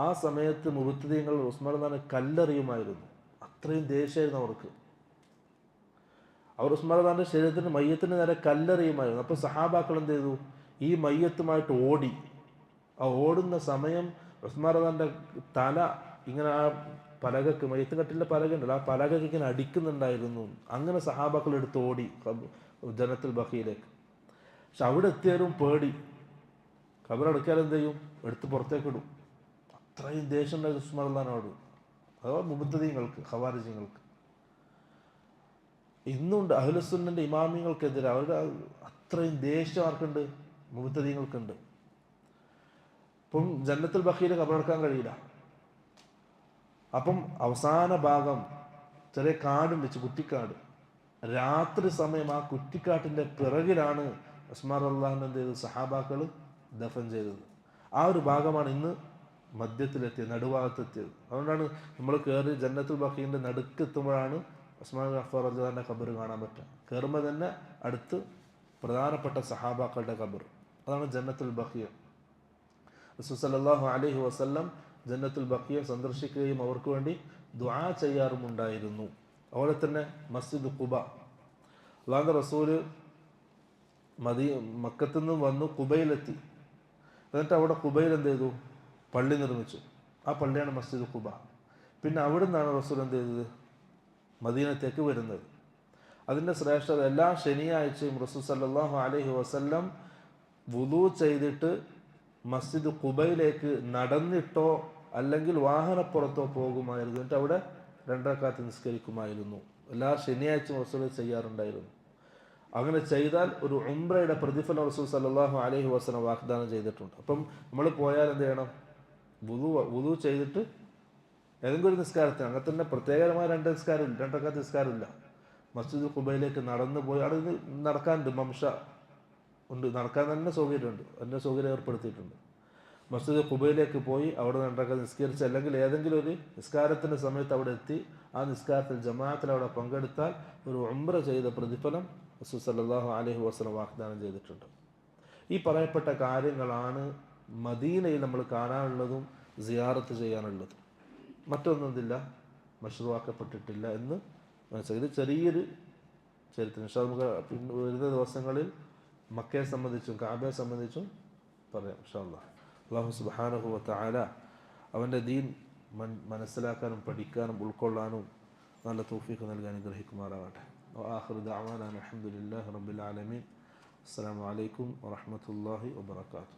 ആ സമയത്ത് മുബത്തദീങ്ങൾ ഉസ്മാൻ റളിയല്ലാഹു കല്ലെറിയുമായിരുന്നു. അത്രയും ദേഷ്യമായിരുന്നു അവർക്ക്. അവർ ഉസ്മാൻ റളിയല്ലാഹുവിൻ്റെ ശരീരത്തിന് മയ്യത്തിന് നേരെ കല്ലെറിയുമായിരുന്നു. അപ്പോൾ സഹാബാക്കൾ എന്ത് ചെയ്തു? ഈ മയ്യത്തുമായിട്ട് ഓടി. ആ ഓടുന്ന സമയം ഉസ്മാൻ റളിയല്ലാഹുവിൻ്റെ തല ഇങ്ങനെ ആ പലകക്ക്, മയ്യത്ത് കട്ടിലെ പലക ഉണ്ടല്ലോ, ആ പലകക്ക് ഇങ്ങനെ അടിക്കുന്നുണ്ടായിരുന്നു. അങ്ങനെ സഹാബാക്കൾ എടുത്ത് ഓടി ജന്നത്തുൽ ബഖിയിലേക്ക്. പക്ഷെ അവിടെ എത്തിയവരും പേടി. ഖബറടക്കിയാൽ എന്ത് ചെയ്യും? എടുത്ത് പുറത്തേക്ക് ഇടും. അത്രയും ദേഷ്യം ഉണ്ടായിരുന്നു ഉസ്മാൻ റളിയല്ലാഹു അൻഹു. അഥവാ മുബത്തദീങ്ങൾക്ക്, ഖവാരിജിങ്ങൾക്ക്. ഇന്നുണ്ട് അഹ്ലുസുന്നന്റെ ഇമാമിങ്ങൾക്കെതിരെ അവരുടെ അത്രയും ദേഷ്യം ആർക്കുണ്ട്? മുബത്തദീങ്ങൾക്കുണ്ട്. ഇപ്പം ജന്നത്തുൽ ബഖീൽ ഖബറടക്കാൻ കഴിയില്ല. അപ്പം അവസാന ഭാഗം ചെറിയ കാടുണ്ട്, കുറ്റിക്കാട്. രാത്രി സമയം ആ കുറ്റിക്കാട്ടിന്റെ പിറകിലാണ് ഉസ്മാൻ റളിയല്ലാഹു അൻഹു എന്ത് ചെയ്തത്? സഹാബാക്കൾ ദഫൻ ചെയ്തത്. ആ ഒരു ഭാഗമാണ് ഇന്ന് മധ്യത്തിലെത്തിയത്, നടുഭാഗത്തെത്തിയത്. അതുകൊണ്ടാണ് നമ്മൾ കയറി ജന്നത്തുൽ ബഖീന്റെ നടുക്കെത്തുമ്പോഴാണ് ഉസ്മാൻ ഗഫ്ഫാർ റളിയല്ലാഹു അൻഹുവിന്റെ ഖബർ കാണാൻ പറ്റുക. കയറുമ്പോൾ തന്നെ അടുത്ത് പ്രധാനപ്പെട്ട സഹാബാക്കളുടെ ഖബർ. അതാണ് ജന്നത്തുൽ ബഖീ. റസൂൽ സല്ലല്ലാഹു അലൈഹി വസല്ലം ജന്നത്തുൽ ബഖീ സന്ദർശിക്കുകയും അവർക്ക് വേണ്ടി ദുആ ചെയ്യാറുമുണ്ടായിരുന്നു. അതുപോലെ തന്നെ മസ്ജിദ് ഖുബ, അല്ലാഹുവിന്റെ റസൂല് മക്കത്തു നിന്ന് വന്നു ഖുബയിലെത്തി. എന്നിട്ട് അവിടെ ഖുബയിൽ എന്ത് ചെയ്തു? പള്ളി നിർമ്മിച്ചു. ആ പള്ളിയാണ് മസ്ജിദ് ഖുബ. പിന്നെ അവിടെ നിന്നാണ് റസൂൽ എന്ത് ചെയ്തത്? മദീനത്തേക്ക് വരുന്നത്. അതിൻ്റെ ശ്രേഷ്ഠത, എല്ലാ ശനിയാഴ്ചയും റസൂൽ സല്ലല്ലാഹു അലൈഹി വസല്ലം വുളൂ ചെയ്തിട്ട് മസ്ജിദ് ഖുബയിലേക്ക് നടന്നിട്ടോ അല്ലെങ്കിൽ വാഹനപ്പുറത്തോ പോകുമായിരുന്നു. എന്നിട്ട് അവിടെ 2 റക്അത്ത് നിസ്കരിക്കുമായിരുന്നു. എല്ലാ ശനിയാഴ്ചയും റസൂൽ ചെയ്യാറുണ്ടായിരുന്നു. അങ്ങനെ ചെയ്താൽ ഒരു ഉംറയുടെ പ്രതിഫലം റസൂൽ സല്ലല്ലാഹു അലൈഹി വസല്ലം വാഗ്ദാനം ചെയ്തിട്ടുണ്ട്. അപ്പം നമ്മൾ പോയാൽ എന്ത് ചെയ്യണം? വുളൂ ചെയ്തിട്ട് ഏതെങ്കിലും ഒരു നിസ്കാരത്തിന്, അങ്ങനെ തന്നെ പ്രത്യേകമായ 2 റക്അത്ത് നിസ്കാരമില്ല, മസ്ജിദ് ഖുബയിലേക്ക് നടന്നു പോയി. അവിടെ നിന്ന് നടക്കാനുണ്ട്, മംഷ ഉണ്ട്, നടക്കാൻ തന്നെ സൗകര്യമുണ്ട്, അതിൻ്റെ സൗകര്യം ഏർപ്പെടുത്തിയിട്ടുണ്ട്. മസ്ജിദ് ഖുബയിലേക്ക് പോയി അവിടെ 2 റക്അത്ത് നിസ്കരിച്ച് അല്ലെങ്കിൽ ഏതെങ്കിലും ഒരു നിസ്കാരത്തിൻ്റെ സമയത്ത് അവിടെ എത്തി ആ നിസ്കാരത്തിൽ ജമാഅത്തിൽ അവിടെ പങ്കെടുത്താൽ ഒരു ഉംറ ചെയ്ത പ്രതിഫലം റസൂൽ സല്ലല്ലാഹു അലൈഹി വസല്ലം വാഗ്ദാനം ചെയ്തിട്ടുണ്ട്. ഈ പറയപ്പെട്ട കാര്യങ്ങളാണ് മദീനയിൽ നമ്മൾ കാണാനുള്ളതും സിയാറത്ത് ചെയ്യാനുള്ളതും. മറ്റൊന്നുമില്ല, മശ്റൂആക്കപ്പെട്ടിട്ടില്ല എന്ന് മനസ്സിലാക്കി. ഇത് ചെറിയൊരു ചരിത്രം. പക്ഷേ നമുക്ക് വരുന്ന ദിവസങ്ങളിൽ മക്കയെ സംബന്ധിച്ചും കഅബയെ സംബന്ധിച്ചും പറയാം ഇൻഷാ അല്ലാഹ്. അല്ലാഹു സുബ്ഹാനഹു വ തആല അവൻ്റെ ദീൻ മനസ്സിലാക്കാനും പഠിക്കാനും ഉൾക്കൊള്ളാനും നല്ല തൗഫീഖ് നൽകി അനുഗ്രഹിക്കുമാറാകട്ടെ. وآخر دعوانا الحمد لله رب العالمين. السلام عليكم ورحمة الله وبركاته.